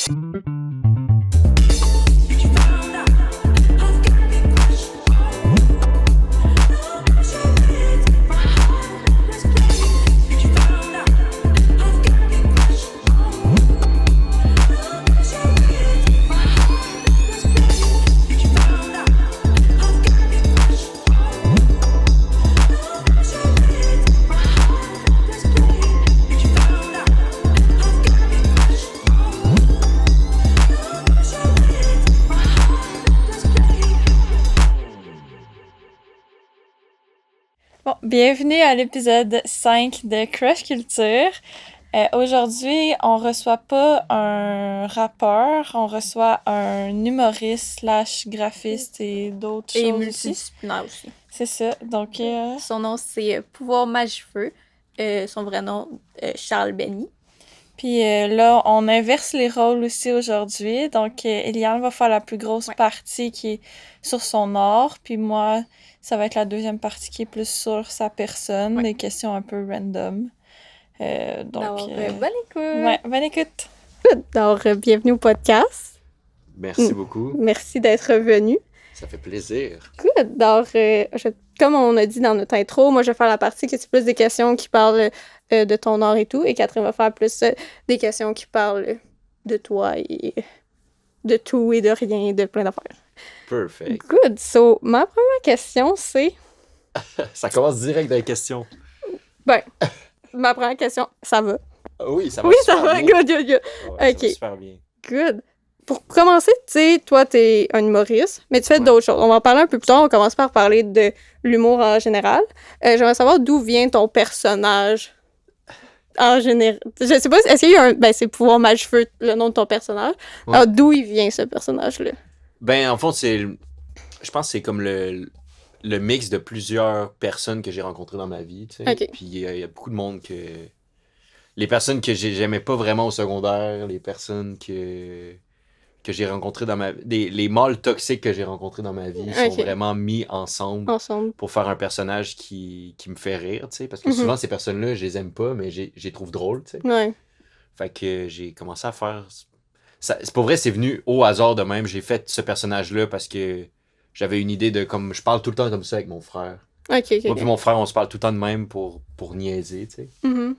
Bon, bienvenue à l'épisode 5 de Crush Culture. Aujourd'hui, on reçoit pas un rappeur, on reçoit un humoriste / graphiste et d'autres choses Et aussi. multidisciplinaire aussi. C'est ça, donc... Son nom, c'est Pouvoir Magifeu. Son vrai nom, Charles Benny. Puis là, on inverse les rôles aussi aujourd'hui. Donc, Eliane va faire la plus grosse partie qui est sur son art. Puis moi, ça va être la deuxième partie qui est plus sur sa personne, des questions un peu random. Donc, bonne écoute! Ouais, bonne écoute! Alors, bienvenue au podcast. Merci beaucoup. Merci d'être venu. Ça fait plaisir. Good! Alors, comme on a dit dans notre intro, moi, je vais faire la partie que c'est plus des questions qui parlent de ton art et tout, et Catherine va faire plus des questions qui parlent de toi et de tout et de rien, de plein d'affaires. Perfect. Good! So, ma première question, c'est... Ça commence direct dans les questions. Ben, ma première question, ça va? Oui, ça va Oui, super ça va, bien. good. Ouais, ça Ok. va super bien. Good. Pour commencer, tu sais, toi, t'es un humoriste, mais tu fais d'autres choses. On va en parler un peu plus tard. On commence par parler de l'humour en général. J'aimerais savoir d'où vient ton personnage en général. Je sais pas, est-ce qu'il y a un... Ben, c'est Pouvoir Magifeu, le nom de ton personnage. Ouais. Alors, d'où il vient, ce personnage-là? Ben, en fond, je pense que c'est comme le mix de plusieurs personnes que j'ai rencontrées dans ma vie, tu sais. Ok. Puis il y a beaucoup de monde que... Les personnes que j'aimais pas vraiment au secondaire, les personnes que j'ai rencontrées dans ma vie, les mâles toxiques que j'ai rencontrés dans ma vie sont vraiment mis ensemble pour faire un personnage qui me fait rire, tu sais. Parce que souvent, ces personnes-là, je les aime pas, mais je les trouve drôles, tu sais. Ouais. Fait que j'ai commencé à faire... C'est pour vrai, c'est venu au hasard de même. J'ai fait ce personnage-là parce que j'avais une idée de comme... Je parle tout le temps comme ça avec mon frère. Moi puis mon frère, on se parle tout le temps de même pour niaiser, tu sais. Mm-hmm.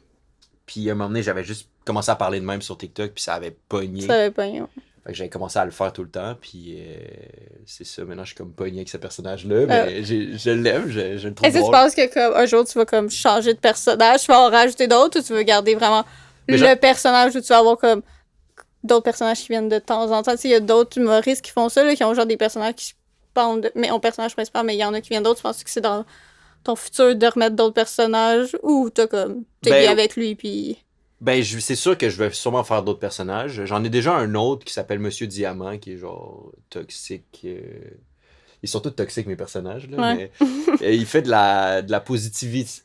Puis à un moment donné, j'avais juste commencé à parler de même sur TikTok, puis ça avait pogné. Ça avait pogné, ouais. Fait que j'avais commencé à le faire tout le temps, puis c'est ça. Maintenant, je suis comme pogné avec ce personnage-là, mais je l'aime, je le trouve Est-ce que drôle. tu penses que comme, un jour, tu vas comme changer de personnage, tu vas en rajouter d'autres, ou tu veux garder vraiment le personnage où tu vas avoir comme d'autres personnages qui viennent de temps en temps? Tu sais, il y a d'autres humoristes qui font ça, là, qui ont genre des personnages qui parlent de... Mais en personnage principal, mais il y en a qui viennent d'autres. Tu penses que c'est dans ton futur de remettre d'autres personnages, ou t'es lié avec lui, puis... Ben, c'est sûr que je vais sûrement faire d'autres personnages. J'en ai déjà un autre qui s'appelle Monsieur Diamant, qui est genre toxique. Ils sont tous toxiques, mes personnages, là, ouais. mais il fait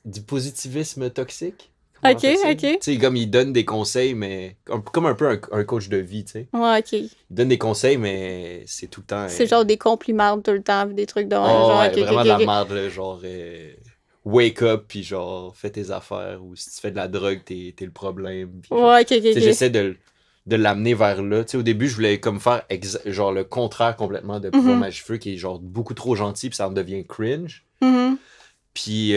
du positivisme toxique. Ok. Tu sais, comme il donne des conseils, mais comme un peu un coach de vie, tu sais. Ouais, ok. Il donne des conseils, mais c'est tout le temps... C'est genre des compliments tout le temps, des trucs de... vraiment de la merde, là, genre... wake up, puis genre, fais tes affaires, ou si tu fais de la drogue, t'es le problème. Puis, genre, ouais, ok. J'essaie de l'amener vers là. T'sais, au début, je voulais comme faire genre le contraire complètement de Pouvoir Magifeu, qui est genre beaucoup trop gentil, puis ça en devient cringe. Mm-hmm. Puis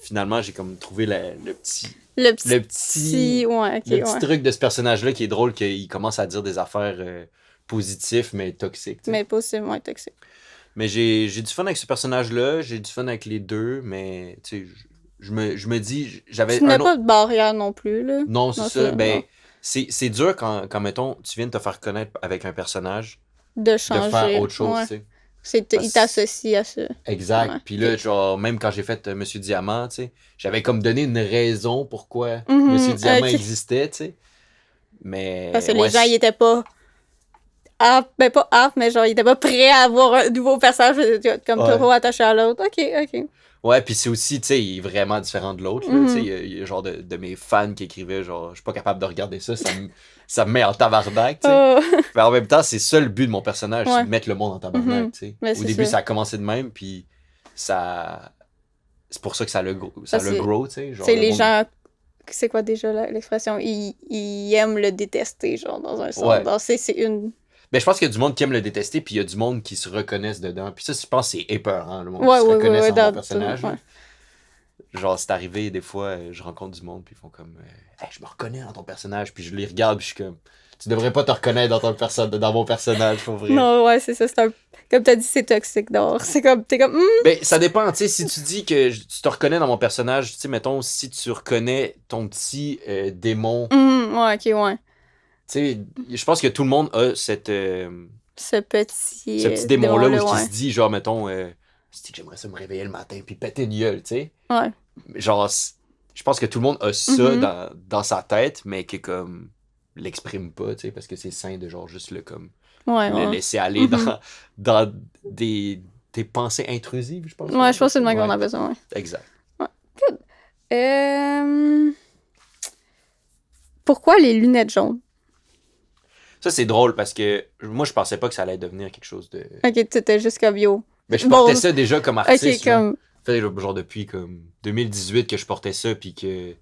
finalement, j'ai comme trouvé le petit truc de ce personnage-là qui est drôle, qu'il commence à dire des affaires positives, mais toxiques. T'sais. Mais possiblement toxiques. Mais j'ai du fun avec ce personnage-là, j'ai du fun avec les deux, mais tu sais, je me dis, j'avais tu n'as pas de barrière non plus, là. Non, c'est ça. Ben, c'est dur quand, mettons, tu viens de te faire connaître avec un personnage, de changer. De faire autre chose, tu sais. Il t'associe à ça. Exact. Ouais. Puis là, genre, même quand j'ai fait Monsieur Diamant, tu sais, j'avais comme donné une raison pourquoi Monsieur Diamant existait, tu sais. Mais... Parce que les gens, ils étaient pas... pas aptes, mais genre, ils étaient pas prêts à avoir un nouveau personnage comme trop attaché à l'autre. Ok. Ouais, puis c'est aussi, tu sais, il est vraiment différent de l'autre. Tu sais, il y a genre de mes fans qui écrivaient, genre, je suis pas capable de regarder ça, ça me met en tabarnak, tu sais. Mais en même temps, c'est ça le but de mon personnage, c'est de mettre le monde en tabarnak, tu sais. Au début, ça a commencé de même, puis ça... C'est pour ça que ça le grow, tu sais. Les gens C'est quoi déjà l'expression? Il aime le détester, genre, dans un sens. Ouais. C'est une... Ben, je pense qu'il y a du monde qui aime le détester, puis il y a du monde qui se reconnaissent dedans. Puis ça, je pense que c'est épeurant, le monde Ouais, qui se ouais, reconnaisse ouais, en mon dans- personnage. ouais. là. Genre, c'est arrivé, des fois, je rencontre du monde, puis ils font comme Hey, je me reconnais dans ton personnage, puis je les regarde, puis je suis comme tu devrais pas te reconnaître dans mon personnage, pour vrai. Non, ouais, c'est ça. C'est un... Comme t'as dit, c'est toxique dehors. C'est comme... T'es comme... Ben, ça dépend, tu sais, si tu dis que tu te reconnais dans mon personnage, tu sais, mettons, si tu reconnais ton petit démon, ouais, ok, ouais. tu sais, je pense que tout le monde a Ce petit... ce petit démon-là où démon-là, il se dit, genre, mettons, c'est que j'aimerais ça me réveiller le matin puis péter une gueule, tu sais. Ouais. Genre, je pense que tout le monde a ça Mhm. dans sa tête, mais que comme l'exprime pas, tu sais, parce que c'est sain de genre juste Ouais, le ouais. laisser aller Mhm. dans des pensées intrusives, je pense. Ouais, je pense que c'est le même qu'on Ouais, a besoin, ouais. exact. Euh... Pourquoi les lunettes jaunes? Ça, c'est drôle parce que moi, je pensais pas que ça allait devenir quelque chose de. Ok, t'étais juste comme yo. Mais je Bon, portais ça déjà comme artiste. ok, Là. comme... Ça fait genre depuis comme 2018 que je portais ça, puis que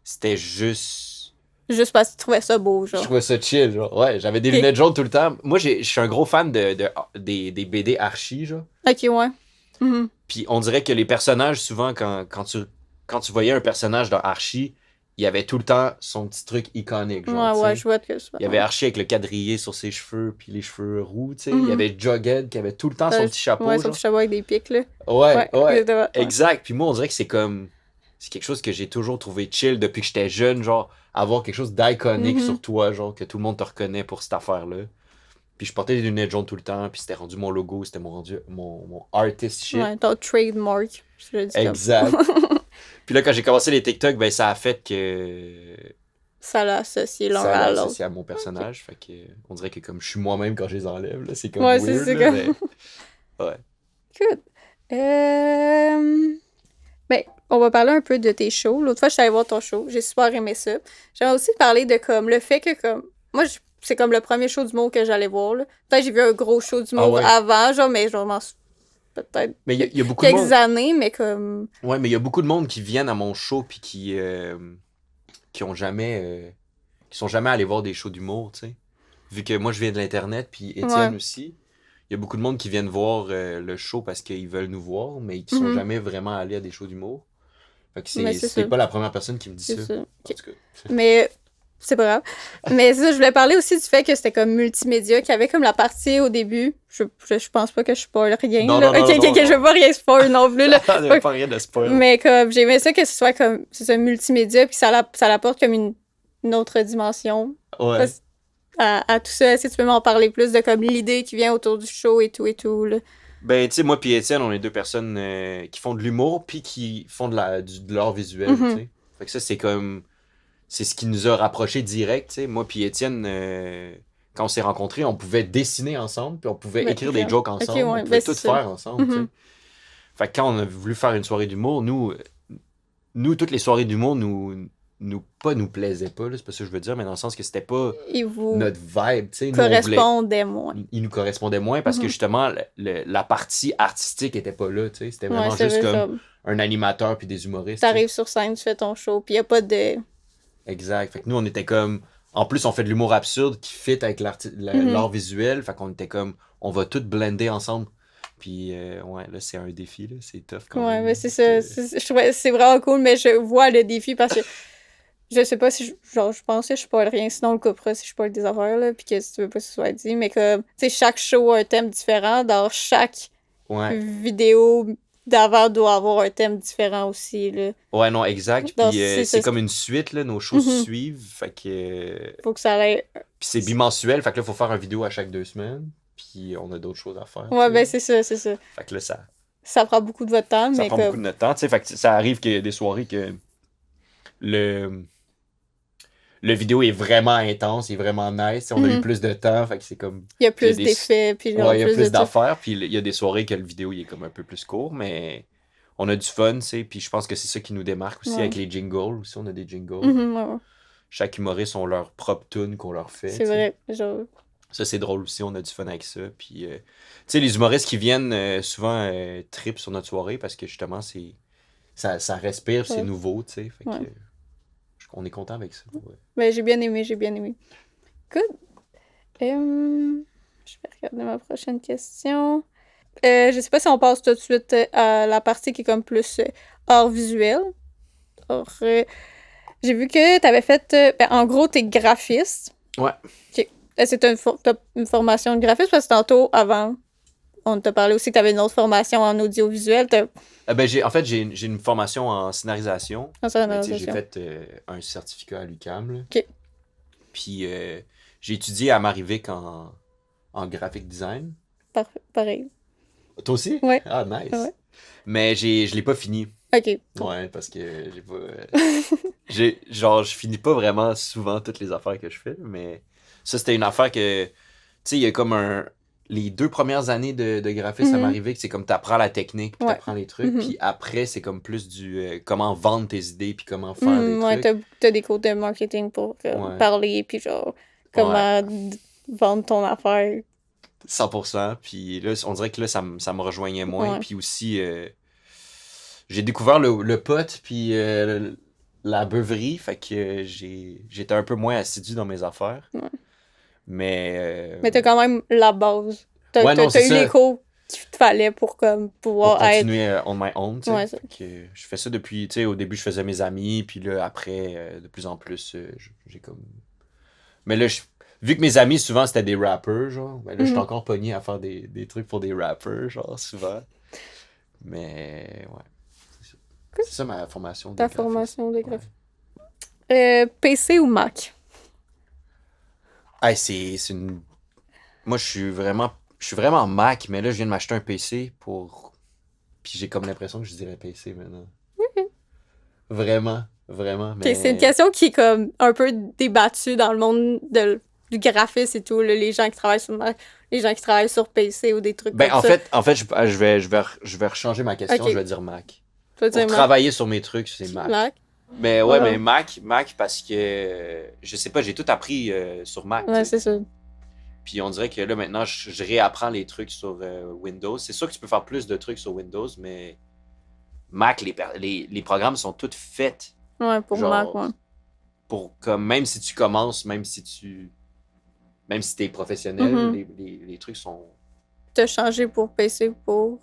c'était juste. Juste parce que tu trouvais ça beau, Je genre. trouvais ça chill, genre. Ouais, j'avais des Ok. lunettes jaunes tout le temps. Moi, je suis un gros fan des BD Archie, genre. Ok, ouais. Mhm. Puis on dirait que les personnages, souvent, quand tu voyais un personnage dans Archie, il y avait tout le temps son petit truc iconique, genre. Ouais, ouais, tu sais. je vois que c'est Il y avait Archie avec le quadrillé sur ses cheveux, puis les cheveux roux, tu sais. Il y Mhm. avait Jughead qui avait tout le temps son petit chapeau, Ouais, son genre. petit chapeau avec des pics, là. Ouais, ouais. exactement, ouais. Exact. Puis moi, on dirait que c'est comme. C'est quelque chose que j'ai toujours trouvé chill depuis que j'étais jeune, genre, avoir quelque chose d'iconique Mhm. sur toi, genre, que tout le monde te reconnaît pour cette affaire-là. Puis je portais des lunettes jaunes tout le temps, puis c'était rendu mon logo, c'était mon artist shit. Ouais, ton trademark. Je le dis comme ça. Exact. Puis là, quand j'ai commencé les TikTok, ben ça a fait que Ça l'a associé l'un ça à l'a l'autre. associé à mon personnage. Fait que on dirait que comme je suis moi-même quand je les enlève, là, c'est comme Ouais, weird, c'est là, comme... mais... Ouais. Good. Ben, on va parler un peu de tes shows. L'autre fois, je suis allée voir ton show. J'ai super aimé ça. J'aimerais aussi te parler de comme le fait que comme... Moi, c'est comme le premier show d'humour que j'allais voir, là. Peut-être j'ai vu un gros show d'humour Ah ouais. avant, genre, mais genre, peut-être Mais il y a beaucoup de quelques monde... années, mais comme... Ouais, mais il y a beaucoup de monde qui viennent à mon show puis qui ont jamais... qui sont jamais allés voir des shows d'humour, tu sais. Vu que moi, je viens de l'Internet, puis Étienne Ouais. aussi. Il y a beaucoup de monde qui viennent voir le show parce qu'ils veulent nous voir, mais qui sont Mhm. jamais vraiment allés à des shows d'humour. Fait que Mais c'est c'est ça. pas la première personne qui me dit C'est ça. ça. En tout cas. Mais c'est pas grave. Mais ça, je voulais parler aussi du fait que c'était comme multimédia, qu'il y avait comme la partie au début. Je pense pas que je spoil rien. Non, là. non, non, Ok, non, ok, non. je veux pas rien spoil non plus. Là. Il n'y avait pas rien de spoil. Mais comme j'aimais ça que ce soit comme c'est ça multimédia puis ça l'apporte comme une autre dimension Ouais. Parce- à tout ça. Si tu peux m'en parler plus de comme l'idée qui vient autour du show et tout là. Ben, tu sais, moi puis Étienne, on est deux personnes qui font de l'humour puis qui font de l'art visuel, Mhm. tu sais. Fait que ça, c'est comme... C'est ce qui nous a rapprochés direct, tu sais. Moi puis Étienne, quand on s'est rencontrés, on pouvait dessiner ensemble puis on pouvait Ben, écrire des ok. jokes Ok, ensemble. ouais, On ben, pouvait c'est tout ça. faire ensemble, tu sais. Mhm. Fait que quand on a voulu faire une soirée d'humour, nous toutes les soirées d'humour nous plaisaient pas, là, c'est pas ça que je veux dire, mais dans le sens que c'était pas Et vous notre vibe, tu sais. Nous, on voulait... correspondait moins. Il nous correspondait moins parce que Mhm. justement, la partie artistique était pas là, tu sais. C'était vraiment Ouais, c'est juste vrai, comme comme un animateur puis des humoristes. tu sais. t'arrives sur scène, tu fais ton show, puis y a pas de Exact. Fait que nous, on était comme... En plus, on fait de l'humour absurde qui fit avec l'art Mhm. visuel. Fait qu'on était comme... On va tout blender ensemble. Puis, ouais, là, c'est un défi, là. C'est tough quand Ouais, même. mais c'est parce ça. que- Je trouvais c'est vraiment cool, mais je vois le défi parce que je sais pas si je pense que je spoil rien, sinon on le coupera si je spoil des affaires, là, puis que si tu veux pas que ce soit dit, mais que, tu sais, chaque show a un thème différent, dans chaque Ouais. vidéo d'avant doit avoir un thème différent aussi, là. Ouais, non, exact. Non, Puis, c'est c'est ça. comme une suite, là. Nos shows se Mhm. suivent. Fait que... Faut que ça aille... Puis c'est bimensuel. Fait que là, faut faire une vidéo à chaque 2 semaines. Puis on a d'autres choses à faire. Ouais, tu ben sais. c'est ça. Fait que là, Ça prend beaucoup de votre temps, ça mais prend beaucoup comme... de notre temps. Tu sais, fait que ça arrive qu'il y a des soirées que le vidéo est vraiment intense, il est vraiment nice. Tu sais, on a eu Mhm. plus de temps. Fait que c'est comme... Il y a Puis il y a plus des- d'effets, puis genre Ouais, il y a plus plus de... d'affaires. Puis il y a des soirées que le vidéo il est comme un peu plus court. Mais on a du fun, tu sais. Puis je pense que c'est ça qui nous démarque aussi Ouais. avec les jingles. Aussi, on a des jingles. Mhm, ouais, ouais. Chaque humoriste ont leur propre tune qu'on leur fait. C'est tu sais. vrai, genre... Ça, c'est drôle aussi, on a du fun avec ça. Puis, tu sais, les humoristes qui viennent souvent trip sur notre soirée parce que justement, ça respire, puis c'est Ouais. nouveau, tu sais. Fait que Ouais. on est content avec ça. Ouais. Ben, j'ai bien aimé. Good. Je vais regarder ma prochaine question. Je sais pas si on passe tout de suite à la partie qui est comme plus art visuel. Alors, j'ai vu que t'avais fait... en gros, t'es graphiste. Ouais. OK. C'est t'as une formation de graphiste parce que tantôt, avant, on t'a parlé aussi que t'avais une autre formation en audiovisuel. J'ai une formation en scénarisation. En scénarisation. J'ai fait un certificat à l'UQAM. Là. OK. Puis j'ai étudié à Marivic en graphic design. Pareil. Toi aussi? Ouais. Ah, nice. Ouais. Mais je l'ai pas fini. OK. Ouais, parce que j'ai pas... je finis pas vraiment souvent toutes les affaires que je fais, mais ça, c'était une affaire que... Tu sais, il y a comme les 2 premières années de graphisme à Marivic, c'est comme t'apprends la technique, puis t'apprends les trucs, puis après, c'est comme plus du comment vendre tes idées, puis comment faire des trucs. Ouais, t'as des cours de marketing pour parler, puis genre, comment vendre ton affaire. 100%, puis là, on dirait que là, ça me rejoignait moins, puis aussi... j'ai découvert le pot, puis la beuverie, fait que j'étais un peu moins assidu dans mes affaires. Ouais. Mais t'as quand même la base. T'as eu les cours qu'il te fallait pour comme, pouvoir pour continuer on my own, tu sais. Ouais, je fais ça depuis, tu sais, au début, je faisais mes amis, puis là, après, de plus en plus, j'ai comme... Mais là, vu que mes amis, souvent, c'était des rappers, genre, ben là, je suis encore pogné à faire des trucs pour des rappers, genre, souvent. Mais, ouais. C'est ça ma formation de graphiste. Ta formation de graphiste. Ouais. PC ou Mac? Hey, c'est une... Moi, je suis vraiment Mac, mais là, je viens de m'acheter un PC pour... Puis j'ai comme l'impression que je dirais PC maintenant. Vraiment. Mais... C'est une question qui est comme un peu débattue dans le monde du graphisme et tout. Là, les gens qui travaillent sur Mac, les gens qui travaillent sur PC ou des trucs comme ça. En fait, je vais rechanger ma question. Okay. Je vais dire Mac. Pour travailler sur mes trucs, c'est Mac. Mais ouais, mais Mac parce que je sais pas, j'ai tout appris sur Mac. Ouais, c'est ça. Puis on dirait que là maintenant je réapprends les trucs sur Windows. C'est sûr que tu peux faire plus de trucs sur Windows, mais Mac, les programmes sont toutes faits. Ouais, pour Mac, ouais. Pour comme même si tu commences, même si t'es professionnel, les trucs sont. T'as changé pour PC pour.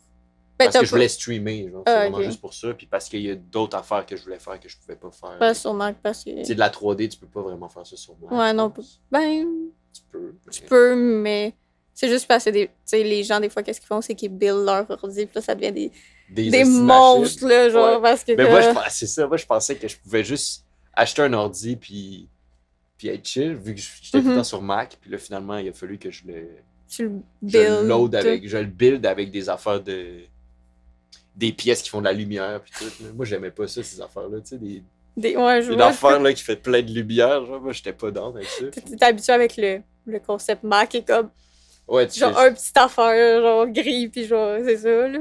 Parce que je voulais streamer, genre, c'est vraiment juste pour ça. Puis parce qu'il y a d'autres affaires que je voulais faire que je pouvais pas faire. Pas sur Mac, parce que... Tu sais, de la 3D, tu peux pas vraiment faire ça sur Mac. Ouais, non. Tu peux, mais c'est juste parce que les gens, des fois, qu'est-ce qu'ils font, c'est qu'ils buildent leur ordi, puis là, ça devient des monstres, là, genre, parce que... Mais moi, c'est ça. Moi, je pensais que je pouvais juste acheter un ordi, puis être chill, vu que j'étais tout le temps sur Mac. Puis là, finalement, il a fallu que je le build avec des affaires des pièces qui font de la lumière puis tout. Là. Moi, j'aimais pas ça, ces affaires-là, tu sais, une affaire là, qui fait plein de lumière, genre, moi, j'étais pas down avec ça. T'es habitué avec le concept Mac et comme, genre, un petit affaire, genre, gris, puis genre, c'est ça, là.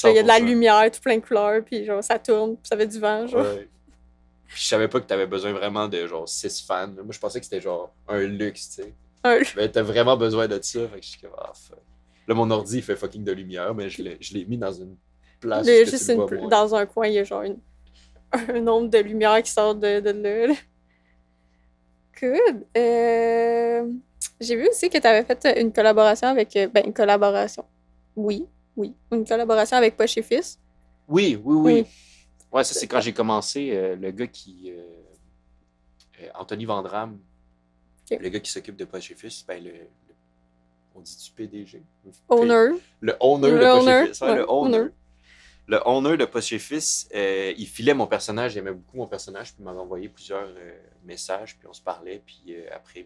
Il y a de la lumière, tout plein de couleurs, puis genre, ça tourne, puis ça fait du vent, genre. Ouais. Puis je savais pas que t'avais besoin vraiment de, genre, 6 fans. Moi, je pensais que c'était, genre, un luxe, tu sais. Mais t'as vraiment besoin de ça, fait que je suis comme, là, mon ordi, il fait fucking de lumière, mais je l'ai mis dans une place juste dans un coin, il y a genre un nombre de lumières qui sort de là. Good. J'ai vu aussi que tu avais fait une collaboration avec... une collaboration. Oui. Une collaboration avec Poche et Fils. Oui. Ouais, ça, c'est quand j'ai commencé. Le gars qui... Anthony Vandram, le gars qui s'occupe de Poche et Fils, on dit-tu PDG? Owner. Le owner de Poche et Fils. Ouais, le owner. Le owner de Poche et Fils, il filait mon personnage, il aimait beaucoup mon personnage, puis il m'avait envoyé plusieurs messages, puis on se parlait, puis après,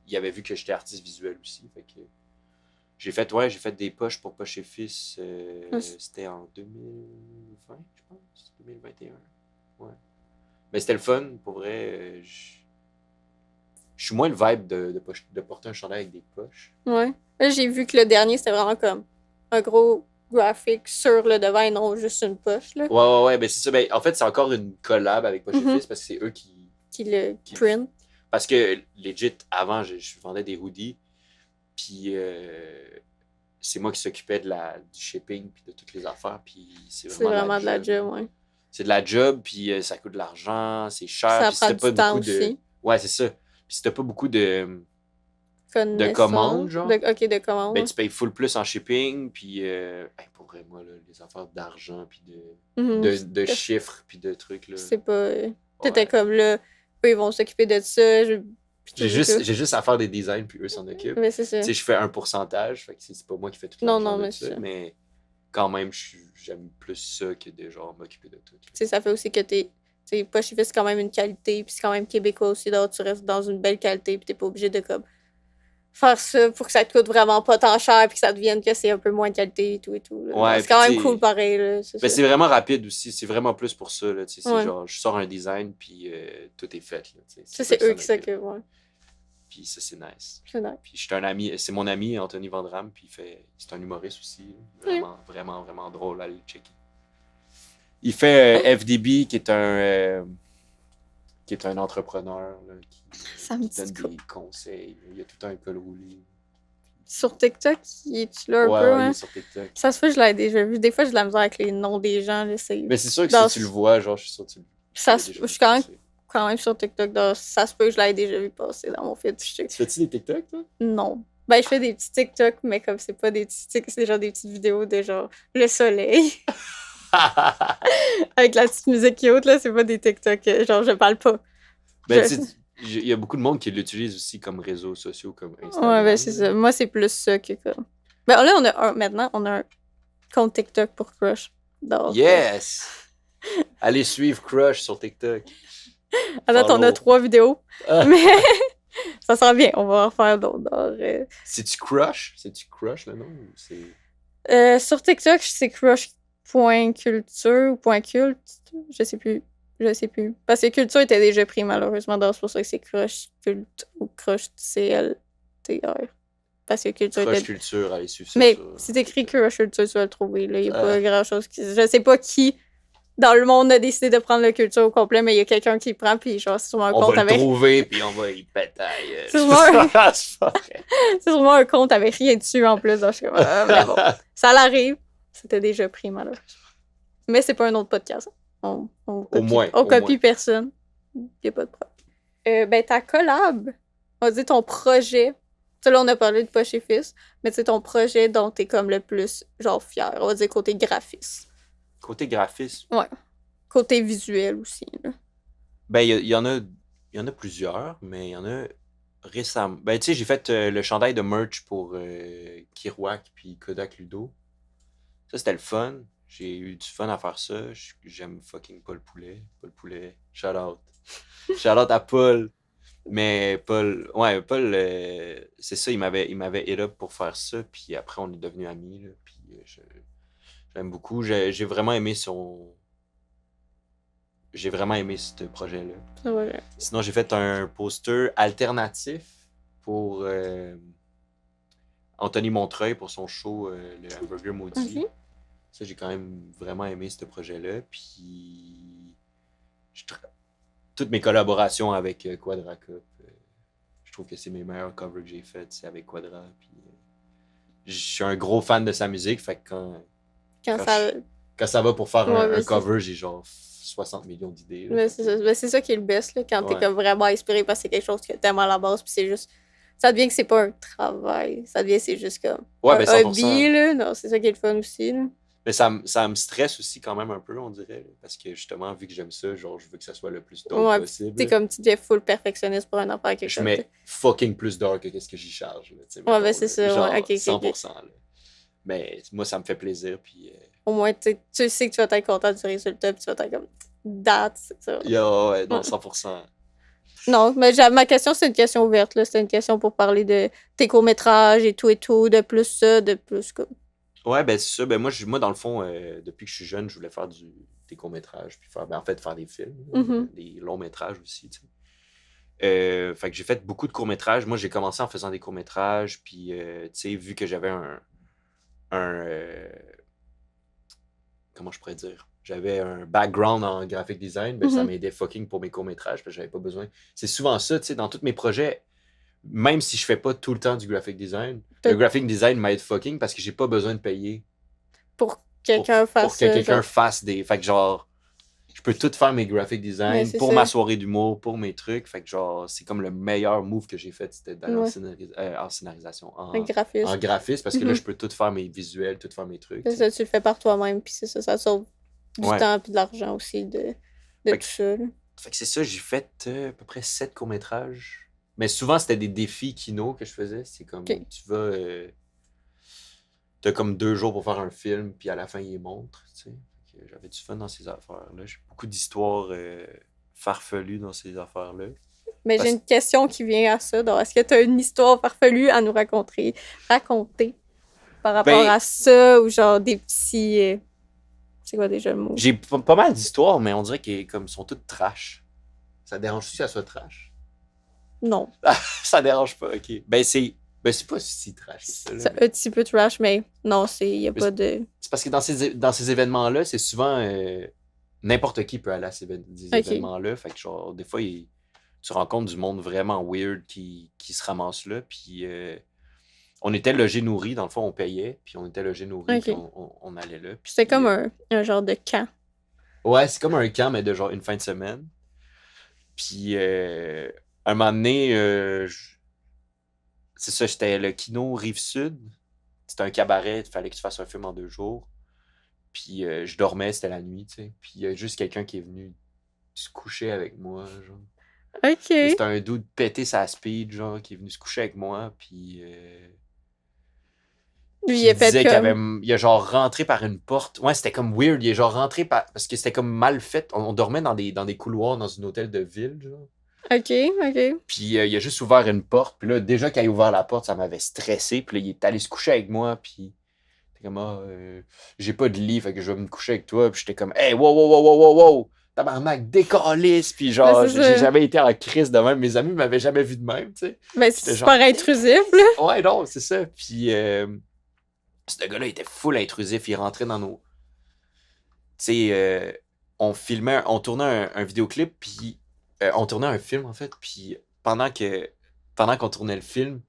il avait vu que j'étais artiste visuel aussi, fait que j'ai fait des poches pour Poche et Fils, c'était en 2020, je pense, 2021, ouais. Mais c'était le fun, pour vrai, je suis moins le vibe de porter un chandail avec des poches. Ouais, là, j'ai vu que le dernier, c'était vraiment comme un gros... graphique sur le devant et non juste une poche. Là. Ouais, ben c'est ça. Ben, en fait, c'est encore une collab avec Poche et Fils parce que c'est eux qui le print. Parce que, legit, avant, je vendais des hoodies, puis c'est moi qui s'occupais du shipping puis de toutes les affaires, puis c'est vraiment de la job, ouais. c'est de la job, puis ça coûte de l'argent, c'est cher. Ça Puis si prend t'as du pas temps beaucoup de... aussi. Ouais, c'est ça. Puis si t'as pas beaucoup de Connaissance. commandes, genre, OK, de commandes. ben tu payes full plus en shipping, puis pour vrai, moi, là, les affaires d'argent, puis Mhm. de chiffres, puis de trucs, là. C'est pas... ouais. T'étais comme là, eux, ils vont s'occuper de ça. J'ai juste à faire des designs, puis eux s'en occupent. Mais c'est ça. Tu sais, je fais un pourcentage, fait que c'est pas moi qui fais tout Non, l'argent non, de mais ça, c'est ça. mais quand même, j'aime plus ça que de genre m'occuper de tout. Tu sais, ça fait aussi que t'es pas chiffé, c'est quand même une qualité, puis c'est quand même québécois aussi, donc tu restes dans une belle qualité, puis t'es pas obligé de comme faire ça pour que ça te coûte vraiment pas tant cher, puis que ça devienne que c'est un peu moins de qualité et tout et tout. Là. Ouais, C'est quand puis même cool pareil. Là, ben, ça. c'est vraiment rapide aussi, c'est vraiment plus pour ça, là, tu sais, c'est Ouais. genre, je sors un design, puis tout est fait, là, tu sais, Ça, c'est eux qui s'occupent, ouais. Puis ça, c'est nice. C'est nice. Puis j'étais un ami, c'est mon ami Anthony Vandram, puis c'est un humoriste aussi, vraiment, vraiment, vraiment drôle à aller le checker. Il fait FDB, qui est un entrepreneur, là, Ça me qui donne dit quoi? des conseils. Il y a tout un col roulé. Sur TikTok, il est-tu là un Ouais, peu, ouais, il hein? est sur TikTok. Ça se fait, je l'ai déjà vu. Des fois, j'ai de la misère avec les noms des gens. Là, Mais c'est sûr que dans- si tu le vois, genre, je suis sûr que tu Ça l'as se- déjà je vu suis quand même, passer. sur TikTok. Donc, ça se peut que je l'ai déjà vu passer dans mon feed. Tu fais-tu des TikTok, toi? Non. Ben, je fais des petits TikTok, mais comme c'est pas des petits TikTok, c'est genre des petites vidéos de genre le soleil. Avec la petite musique qui haute, là, c'est pas des TikTok. Genre, je parle pas. Ben, Je- tu sais, il y a beaucoup de monde qui l'utilise aussi comme réseaux sociaux, comme Instagram. Ouais, ben, c'est ça. Moi, c'est plus ça que comme. Ben, là, maintenant, on a un compte TikTok pour Crush. Donc, Yes! Allez suivre Crush sur TikTok. à date, on a follow. 3 vidéos. Ah. Mais ça sent bien. On va en faire d'autres. C'est-tu Crush? C'est-tu Crush le nom? Ou c'est... Sur TikTok, c'est crush.culture ou .culte. Je sais plus. Parce que culture était déjà pris, malheureusement. Donc, c'est pour ça que c'est crush culte ou crush CLTR. Parce que culture Crush était. Culture, allez suivre ça. Mais sur si t'écris crush culture, tu vas le trouver. Il n'y a Ah. pas grand-chose qui. Je sais pas qui dans le monde a décidé de prendre le culture au complet, mais il y a quelqu'un qui le prend, puis genre, c'est sûrement un On compte va le avec. trouver, puis on va y pétailler. C'est sûrement C'est pas vrai. C'est sûrement un compte avec rien dessus en plus. Donc, je suis comme, mais bon. Ça l'arrive. C'était déjà pris, malheureusement. Mais c'est pas un autre podcast. On copie, moins, on au copie moins. personne. Il n'y a pas de problème. Ben, ta collab, on va dire ton projet. Tu sais, là, on a parlé de Poche et Fils, mais c'est ton projet dont t'es comme le plus, genre, fier. On va dire côté graphisme. Côté graphisme, Côté visuel aussi, là. ben, il y en a plusieurs, mais il y en a récemment. Ben, tu sais, j'ai fait le chandail de merch pour Kirouac puis Kodak Ludo. Ça, c'était le fun. J'ai eu du fun à faire ça. J'aime fucking Paul Poulet. Paul Poulet, shout out. Shout out à Paul. Mais Paul, c'est ça, il m'avait hit up pour faire ça. Puis après, on est devenus amis. Là, puis j'aime beaucoup. J'ai vraiment aimé J'ai vraiment aimé ce projet-là. C'est vrai. Sinon, j'ai fait un poster alternatif pour Anthony Montreuil pour son show Le Hamburger Maudit. Ok. Ça, j'ai quand même vraiment aimé ce projet-là. Puis, toutes mes collaborations avec Quadra Cup, je trouve que c'est mes meilleurs covers que j'ai faites, c'est avec Quadra. Puis, je suis un gros fan de sa musique, fait que quand ça va pour faire un cover, j'ai genre 60 millions d'idées. Mais c'est ça qui est le best, là, quand t'es Ouais. comme vraiment inspiré parce que c'est quelque chose que t'aimes à la base, puis c'est juste. Ça devient que c'est pas un travail. Ça devient c'est juste comme Ouais, un ben 100%. hobby, là. Non, c'est ça qui est le fun aussi, là. Mais ça me stresse aussi quand même un peu, on dirait. Parce que justement, vu que j'aime ça, genre, je veux que ça soit le plus dope Ouais, possible. T'es comme, tu deviens full perfectionniste pour un affaire quelque Je chose. mets fucking plus d'heures que qu'est-ce que j'y charge. Là, Ouais, mettons, ben c'est là. ça, Genre, ouais, ok, 100%. Là. Mais moi, ça me fait plaisir. Puis, Au moins, tu sais que tu vas être content du résultat, puis tu vas être comme, that's, c'est ça. ouais, non, 100%. Non, mais ma question, c'est une question ouverte, là. C'est une question pour parler de tes courts-métrages et tout, de plus ça, de plus comme. Ouais, ben c'est ça. Ben moi, dans le fond, depuis que je suis jeune, je voulais faire des courts-métrages, puis faire des films, des longs-métrages aussi, tu sais. Fait que j'ai fait beaucoup de courts-métrages. Moi, j'ai commencé en faisant des courts-métrages, puis, tu sais, vu que j'avais comment je pourrais dire? J'avais un background en graphic design, ben ça m'aidait fucking pour mes courts-métrages, parce que j'avais pas besoin. C'est souvent ça, tu sais, dans tous mes projets, même si je fais pas tout le temps du graphic design, le graphic design m'aide fucking parce que j'ai pas besoin de payer Pour quelqu'un fasse pour que quelqu'un genre. fasse des. Fait que genre, je peux tout faire mes graphic design Ouais, c'est pour ça. ma soirée d'humour, pour mes trucs. Fait que genre, c'est comme le meilleur move que j'ai fait, c'était d'aller en scénarisation, Un graphiste. en graphisme, parce que là, Mhm. je peux tout faire mes visuels, tout faire mes trucs. C'est ça, tu le fais par toi-même, puis c'est ça, ça sauve du Ouais. temps puis de l'argent aussi de Fait tout ça. Là. Fait que c'est ça, j'ai fait à peu près 7 courts-métrages. Mais souvent, c'était des défis kino que je faisais. C'est comme, Ok. tu vas... t'as comme 2 jours pour faire un film, puis à la fin, il les montre, tu sais. Fait que j'avais du fun dans ces affaires-là. J'ai beaucoup d'histoires farfelues dans ces affaires-là. Mais Parce- j'ai une question qui vient à ça. Donc, est-ce que tu as une histoire farfelue à nous raconter par rapport Ben- à ça ou genre des petits... c'est quoi déjà le mot? J'ai pas mal d'histoires, mais on dirait qu'elles comme, sont toutes trash. Ça dérange-tu que ça soit trash? Non. Ça dérange pas, ok. Ben c'est pas si trash. Ça, là, C'est mais- un petit peu trash, mais non, il n'y a Mais pas de... C'est parce que dans ces événements-là, c'est souvent n'importe qui peut aller à ces événements-là. Fait que genre, des fois, tu rencontres du monde vraiment weird qui se ramasse là. Puis on était logés nourris, dans le fond, on payait. Puis on était logés nourris, Ok. puis on allait là. Puis, C'était comme un genre de camp. Ouais, c'est comme un camp, mais de genre une fin de semaine. Puis un moment donné, c'est ça, j'étais le Kino Rive-Sud. C'était un cabaret, il fallait que tu fasses un film en 2 jours. Puis je dormais, c'était la nuit, tu sais. Puis il y a juste quelqu'un qui est venu se coucher avec moi, genre. OK. C'était un dude pété sa speed, genre, qui est venu se coucher avec moi, puis... Lui, qui il est fait disait qu'il comme... il a genre rentré par une porte. Ouais, c'était comme weird. Il est genre rentré parce que c'était comme mal fait. On dormait dans des couloirs dans un hôtel de ville, genre. OK, OK. Puis il a juste ouvert une porte. Puis là, déjà, quand il a ouvert la porte, ça m'avait stressé. Puis là, il est allé se coucher avec moi. Puis j'étais comme, j'ai pas de lit, fait que je vais me coucher avec toi. Puis j'étais comme, hey, wow, wow, wow, wow, wow, wow. Tabarnak, décalisse. Puis genre, Ouais, c'est ça. j'ai jamais été en crise de même. Mes amis m'avaient jamais vu de même, tu sais. Ben, C'était c'est genre- super intrusif, là. Ouais, non, c'est ça. Puis ce gars-là était full intrusif. Il rentrait dans nos. Tu sais, on tournait un vidéoclip, puis on tournait un film, en fait. Puis pendant qu'on tournait le film,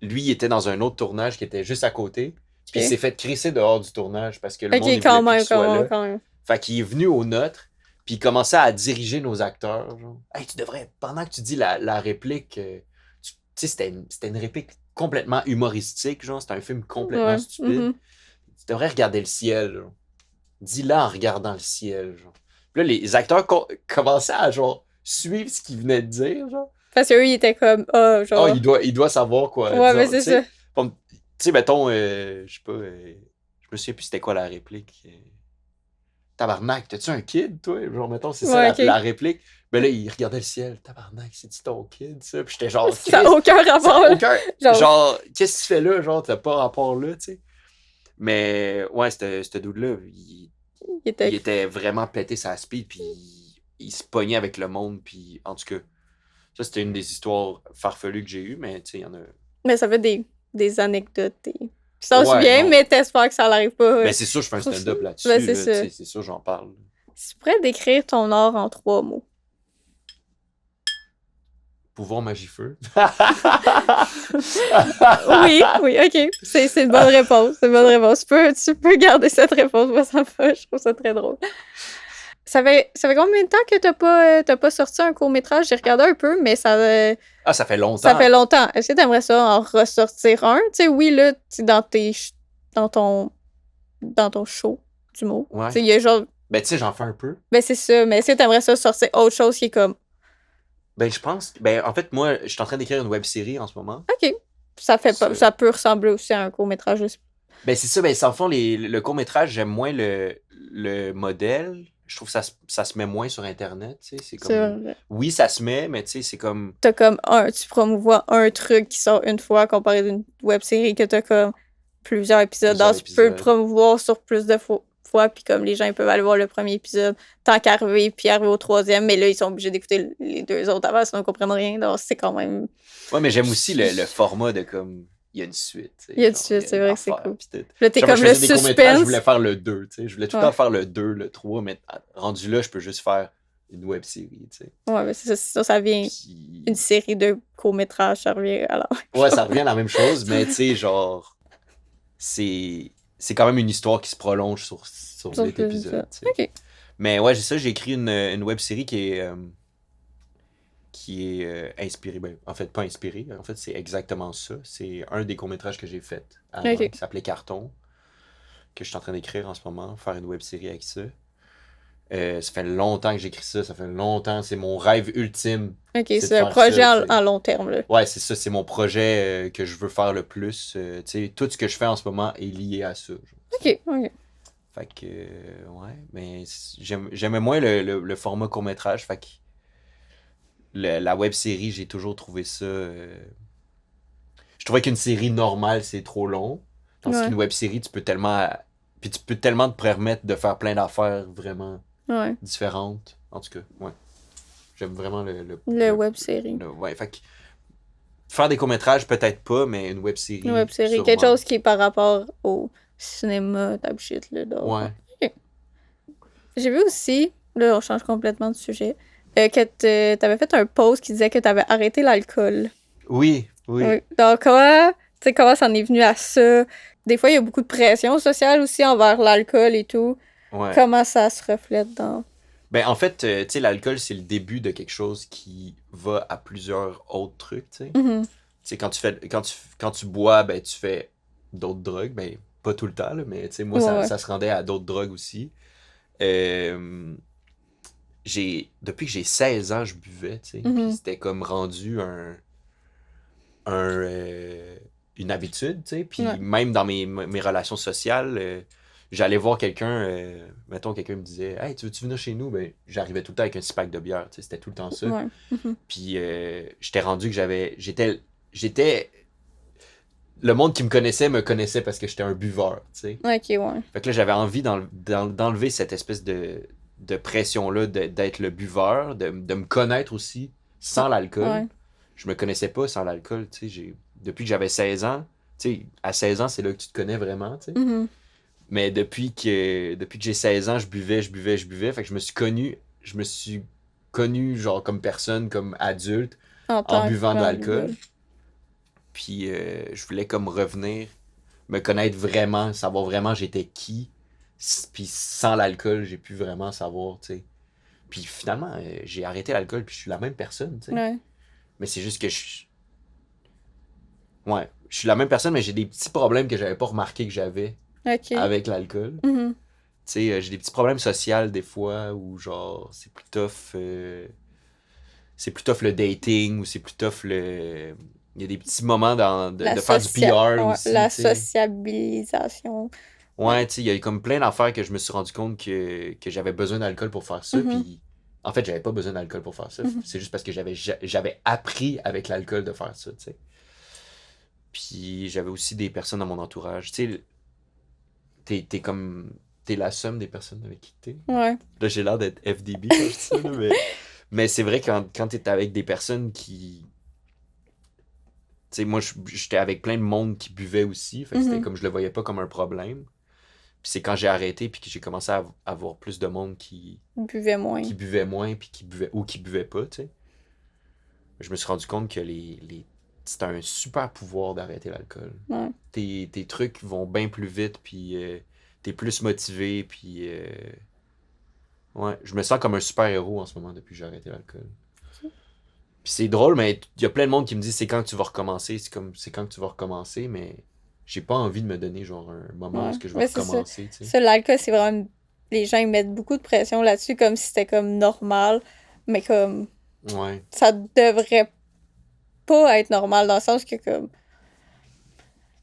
lui, il était dans un autre tournage qui était juste à côté. Puis il Ok. s'est fait crisser dehors du tournage parce que le OK, monde il quand voulait plus même, qu'il soit quand là. même, quand même. Fait qu'il est venu au nôtre, puis il commençait à diriger nos acteurs. Genre. Hey, tu devrais, pendant que tu dis la réplique, tu sais, c'était une réplique complètement humoristique, genre, c'était un film complètement Ouais. stupide. Mhm. Tu devrais regarder le ciel, genre. Dis-le en regardant le ciel, genre. Puis là, les acteurs commençaient à, genre, suivre ce qu'il venait de dire, genre. Parce qu'eux, ils étaient comme, ah, genre... Oh, il doit savoir quoi. ouais, dire, mais c'est tu sais. ça. Comme, tu sais, mettons, je sais pas, je me souviens plus c'était quoi la réplique. Tabarnak, t'as-tu un kid, toi? Genre, mettons, c'est ça Ouais, la, ok. la réplique. Ben là, il regardait le ciel. Tabarnak, c'est-tu ton kid, ça? Puis j'étais genre, Ça n'a Christ, aucun ça rapport, a là. aucun. Genre- Genre, qu'est-ce que tu fais là? Genre, t'as pas rapport là, tu sais. Mais, ouais, ce dude-là, Il il était... était vraiment pété sa speed, puis il se pognait avec le monde, puis en tout cas, ça, c'était une des histoires farfelues que j'ai eues, mais tu sais, il y en a. Mais ça fait des anecdotes. Qui s'en Ouais, souvient, non. mais t'espères que ça n'arrive pas. Ben, c'est sûr, je fais un stand-up là-dessus. Ben, c'est là, ça. tu sais, c'est sûr, j'en parle. Si tu pourrais décrire ton art en 3 mots. Pouvoir magie-feu. Oui, oui, OK. C'est une bonne réponse. C'est une bonne réponse. Tu peux garder cette réponse. Moi, je trouve ça très drôle. Ça fait combien de temps que t'as pas sorti un court-métrage? J'ai regardé un peu, mais ça Ça fait longtemps. fait longtemps. Est-ce que t'aimerais ça en ressortir un? Tu sais, oui, là, dans ton show d'humour. Ouais. Tu sais, il y a genre... Ben, tu sais, j'en fais un peu. Ben, c'est ça. Mais est-ce que t'aimerais ça sortir autre chose qui est comme... Ben, je pense. Ben, en fait, moi, je suis en train d'écrire une web-série en ce moment. OK. Ça Ça- ça peut ressembler aussi à un court-métrage. Ben, c'est ça. Ben, sans fond, le court-métrage, j'aime moins le modèle. Je trouve que ça se met moins sur Internet. Tu sais, c'est comme. C'est- Oui, ça se met, mais tu sais, c'est comme. T'as comme tu promouvois un truc qui sort une fois comparé d'une web-série que t'as comme plusieurs épisodes. Plusieurs Donc, tu peux le épisodes. promouvoir sur plus de fois, puis comme les gens ils peuvent aller voir le premier épisode tant qu'arriver, puis arriver au 3e, mais là, ils sont obligés d'écouter les 2 autres avant, sinon ils comprennent rien. Donc, c'est quand même... Ouais, mais j'aime aussi le format de comme. Il y a une suite. tu sais, Il y a une genre, suite, c'est vrai que c'est affaire, cool. pis tout. Là, t'es Genre, moi, comme je le faisais des courts-métrages, je suspense. voulais faire le 2, tu sais. Je voulais tout le Ouais. temps faire le 2, le 3, mais rendu là, je peux juste faire une web-série, tu sais. Ouais, mais c'est ça vient... Puis- Une série de courts-métrages, ça revient alors. Ouais, ça revient à la même chose, mais tu sais, genre, c'est c'est quand même une histoire qui se prolonge sur 8 épisodes. OK. Mais ouais, j'ai écrit une web série qui est inspirée. Ben, en fait, pas inspirée. En fait, c'est exactement ça. C'est un des courts-métrages que j'ai fait avant, qui s'appelait Carton, que je suis en train d'écrire en ce moment, faire une web série avec ça. Ça fait longtemps que j'écris ça, ça fait longtemps, c'est mon rêve ultime. OK, c'est un projet en long terme, là. Ouais, c'est ça, c'est mon projet que je veux faire le plus. Tu sais, tout ce que je fais en ce moment est lié à ça. OK. Fait que, ouais, mais j'aimais moins le format court-métrage, fait que la web série, j'ai toujours trouvé ça... Je trouvais qu'une série normale, c'est trop long. Tandis qu'une web série, tu peux tellement te permettre de faire plein d'affaires vraiment différentes. En tout cas, ouais. J'aime vraiment le web série. Ouais, fait que faire des courts-métrages, peut-être pas, mais une web série. Une web série, sûrement. Quelque chose qui est par rapport au cinéma, type shit, là. Ouais. Okay. J'ai vu aussi, là, on change complètement de sujet, que t'avais fait un post qui disait que t'avais arrêté l'alcool. Oui. Donc, comment ça en est venu à ça? Des fois, il y a beaucoup de pression sociale aussi envers l'alcool et tout. Ouais. Comment ça se reflète dans... Ben, en fait, tu sais, l'alcool, c'est le début de quelque chose qui va à plusieurs autres trucs, tu sais. Mm-hmm. Tu sais, quand tu bois, ben, tu fais d'autres drogues. Ben, pas tout le temps, là, mais tu sais, moi, ça se rendait à d'autres drogues aussi. Depuis que j'ai 16 ans, je buvais, tu sais. Puis c'était comme rendu une habitude, tu sais. Puis même dans mes relations sociales, j'allais voir quelqu'un, mettons, quelqu'un me disait « Hey, tu veux-tu venir chez nous? » Ben, j'arrivais tout le temps avec un 6 pack de bière, tu sais, c'était tout le temps ça. Ouais. Puis j'étais rendu que j'étais... Le monde qui me connaissait parce que j'étais un buveur, tu sais. OK, ouais. Fait que là, j'avais envie d'enlever cette espèce de pression-là d'être le buveur, de me connaître aussi sans l'alcool. Ouais. Je me connaissais pas sans l'alcool, tu sais. Depuis que j'avais 16 ans, tu sais, à 16 ans, c'est là que tu te connais vraiment, tu sais. Mm-hmm. Mais depuis que j'ai 16 ans, je buvais. Fait que je me suis connu genre comme personne, comme adulte, en buvant de l'alcool. Puis je voulais comme revenir, me connaître vraiment, savoir vraiment j'étais qui. Puis sans l'alcool, j'ai pu vraiment savoir, tu sais. Puis finalement, j'ai arrêté l'alcool, puis je suis la même personne, tu sais. Ouais. Mais c'est juste que ouais, je suis la même personne, mais j'ai des petits problèmes que j'avais pas remarqué que j'avais avec l'alcool. Mm-hmm. Tu sais, j'ai des petits problèmes sociaux des fois, où genre, c'est plus tough le dating, ou c'est plus tough le... Il y a des petits moments de faire du PR aussi. La sociabilisation. Ouais, tu sais, il y a comme plein d'affaires que je me suis rendu compte que j'avais besoin d'alcool pour faire ça. Puis, en fait, j'avais pas besoin d'alcool pour faire ça. C'est juste parce que j'avais appris avec l'alcool de faire ça, tu sais. Puis, j'avais aussi des personnes dans mon entourage. Tu sais, t'es la somme des personnes avec qui t'es. Ouais. Là, j'ai l'air d'être FDB quand je dis ça, là, mais c'est vrai quand t'es avec des personnes qui... Tu sais, moi, j'étais avec plein de monde qui buvait aussi. Fait que c'était comme je le voyais pas comme un problème. Puis c'est quand j'ai arrêté puis que j'ai commencé à avoir plus de monde qui buvait moins. Qui buvait moins puis qui buvait pas, tu sais. Je me suis rendu compte que c'est un super pouvoir d'arrêter l'alcool. Ouais. Tes trucs vont bien plus vite puis t'es plus motivé puis ouais, je me sens comme un super héros en ce moment depuis que j'ai arrêté l'alcool. Puis c'est drôle, mais il y a plein de monde qui me dit c'est quand que tu vas recommencer, c'est quand que tu vas recommencer, mais j'ai pas envie de me donner genre un moment où je vais recommencer. Ça, l'alcool, c'est vraiment... Les gens, ils mettent beaucoup de pression là-dessus comme si c'était comme normal, mais comme... Ouais. Ça devrait pas être normal dans le sens que comme...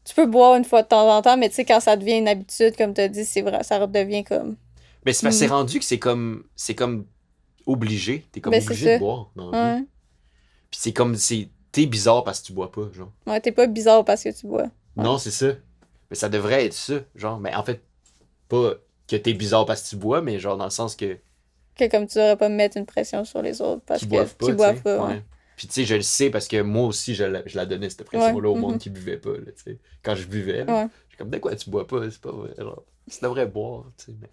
Tu peux boire une fois de temps en temps, mais tu sais, quand ça devient une habitude, comme tu as dit, c'est vrai, ça redevient comme... Mais c'est parce que c'est rendu que c'est comme obligé. T'es comme obligé de boire dans la vie. Puis c'est comme... T'es bizarre parce que tu bois pas, genre. Ouais, t'es pas bizarre parce que tu bois. Ouais. Non, c'est ça. Mais ça devrait être ça, genre. Mais en fait, pas que t'es bizarre parce que tu bois, mais genre dans le sens que... Que comme tu devrais pas mettre une pression sur les autres parce qu'ils boivent pas. Ouais. Puis tu sais, je le sais parce que moi aussi, je la donnais cette pression-là au monde qui buvait pas, là, tu sais. Quand je buvais, j'étais comme, de quoi tu bois pas? C'est pas vrai, genre. Tu devrais boire, tu sais, mais...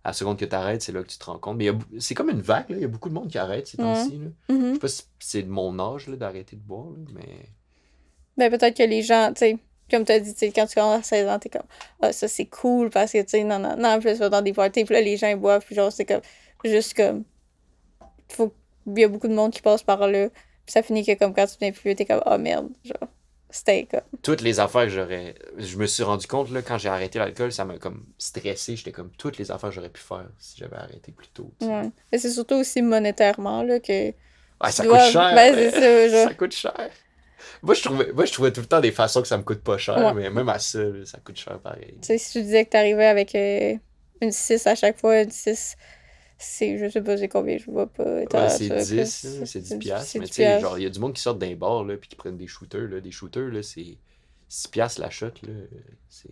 À la seconde que t'arrêtes, c'est là que tu te rends compte. Mais c'est comme une vague, là. Il y a beaucoup de monde qui arrête ces temps-ci, là. Je sais pas si c'est de mon âge, là, d'arrêter de boire, là, mais... Ben, peut-être que les gens, tu sais, comme t'as dit, tu sais, quand tu commences à 16 ans, t'es comme, ah, ça c'est cool parce que, tu sais, non, puis là, tu vas dans des parties, puis là, les gens ils boivent, puis genre, c'est comme, juste comme, il y a beaucoup de monde qui passe par là, puis ça finit que, comme, quand tu viens plus vieux, t'es comme, ah, merde, genre, c'était comme. Toutes les affaires que j'aurais. Je me suis rendu compte, là, quand j'ai arrêté l'alcool, ça m'a comme stressé. J'étais comme, toutes les affaires que j'aurais pu faire si j'avais arrêté plus tôt. Ouais. Mais c'est surtout aussi monétairement, là, que. Ouais, ça coûte cher. Ben, c'est ça, genre. Ça coûte cher. Moi, je trouvais tout le temps des façons que ça me coûte pas cher, mais même à ça, là, ça coûte cher pareil. Tu sais, si tu disais que t'arrivais avec une 6 à chaque fois, une 6, c'est, je sais pas c'est combien, je vois pas. Ouais, c'est 10, là, c'est 10 piastres. Mais tu sais, genre, il y a du monde qui sort d'un bar, là, puis qui prennent des shooters, là. Des shooters, là, c'est 6 piastres la shot, là. C'est...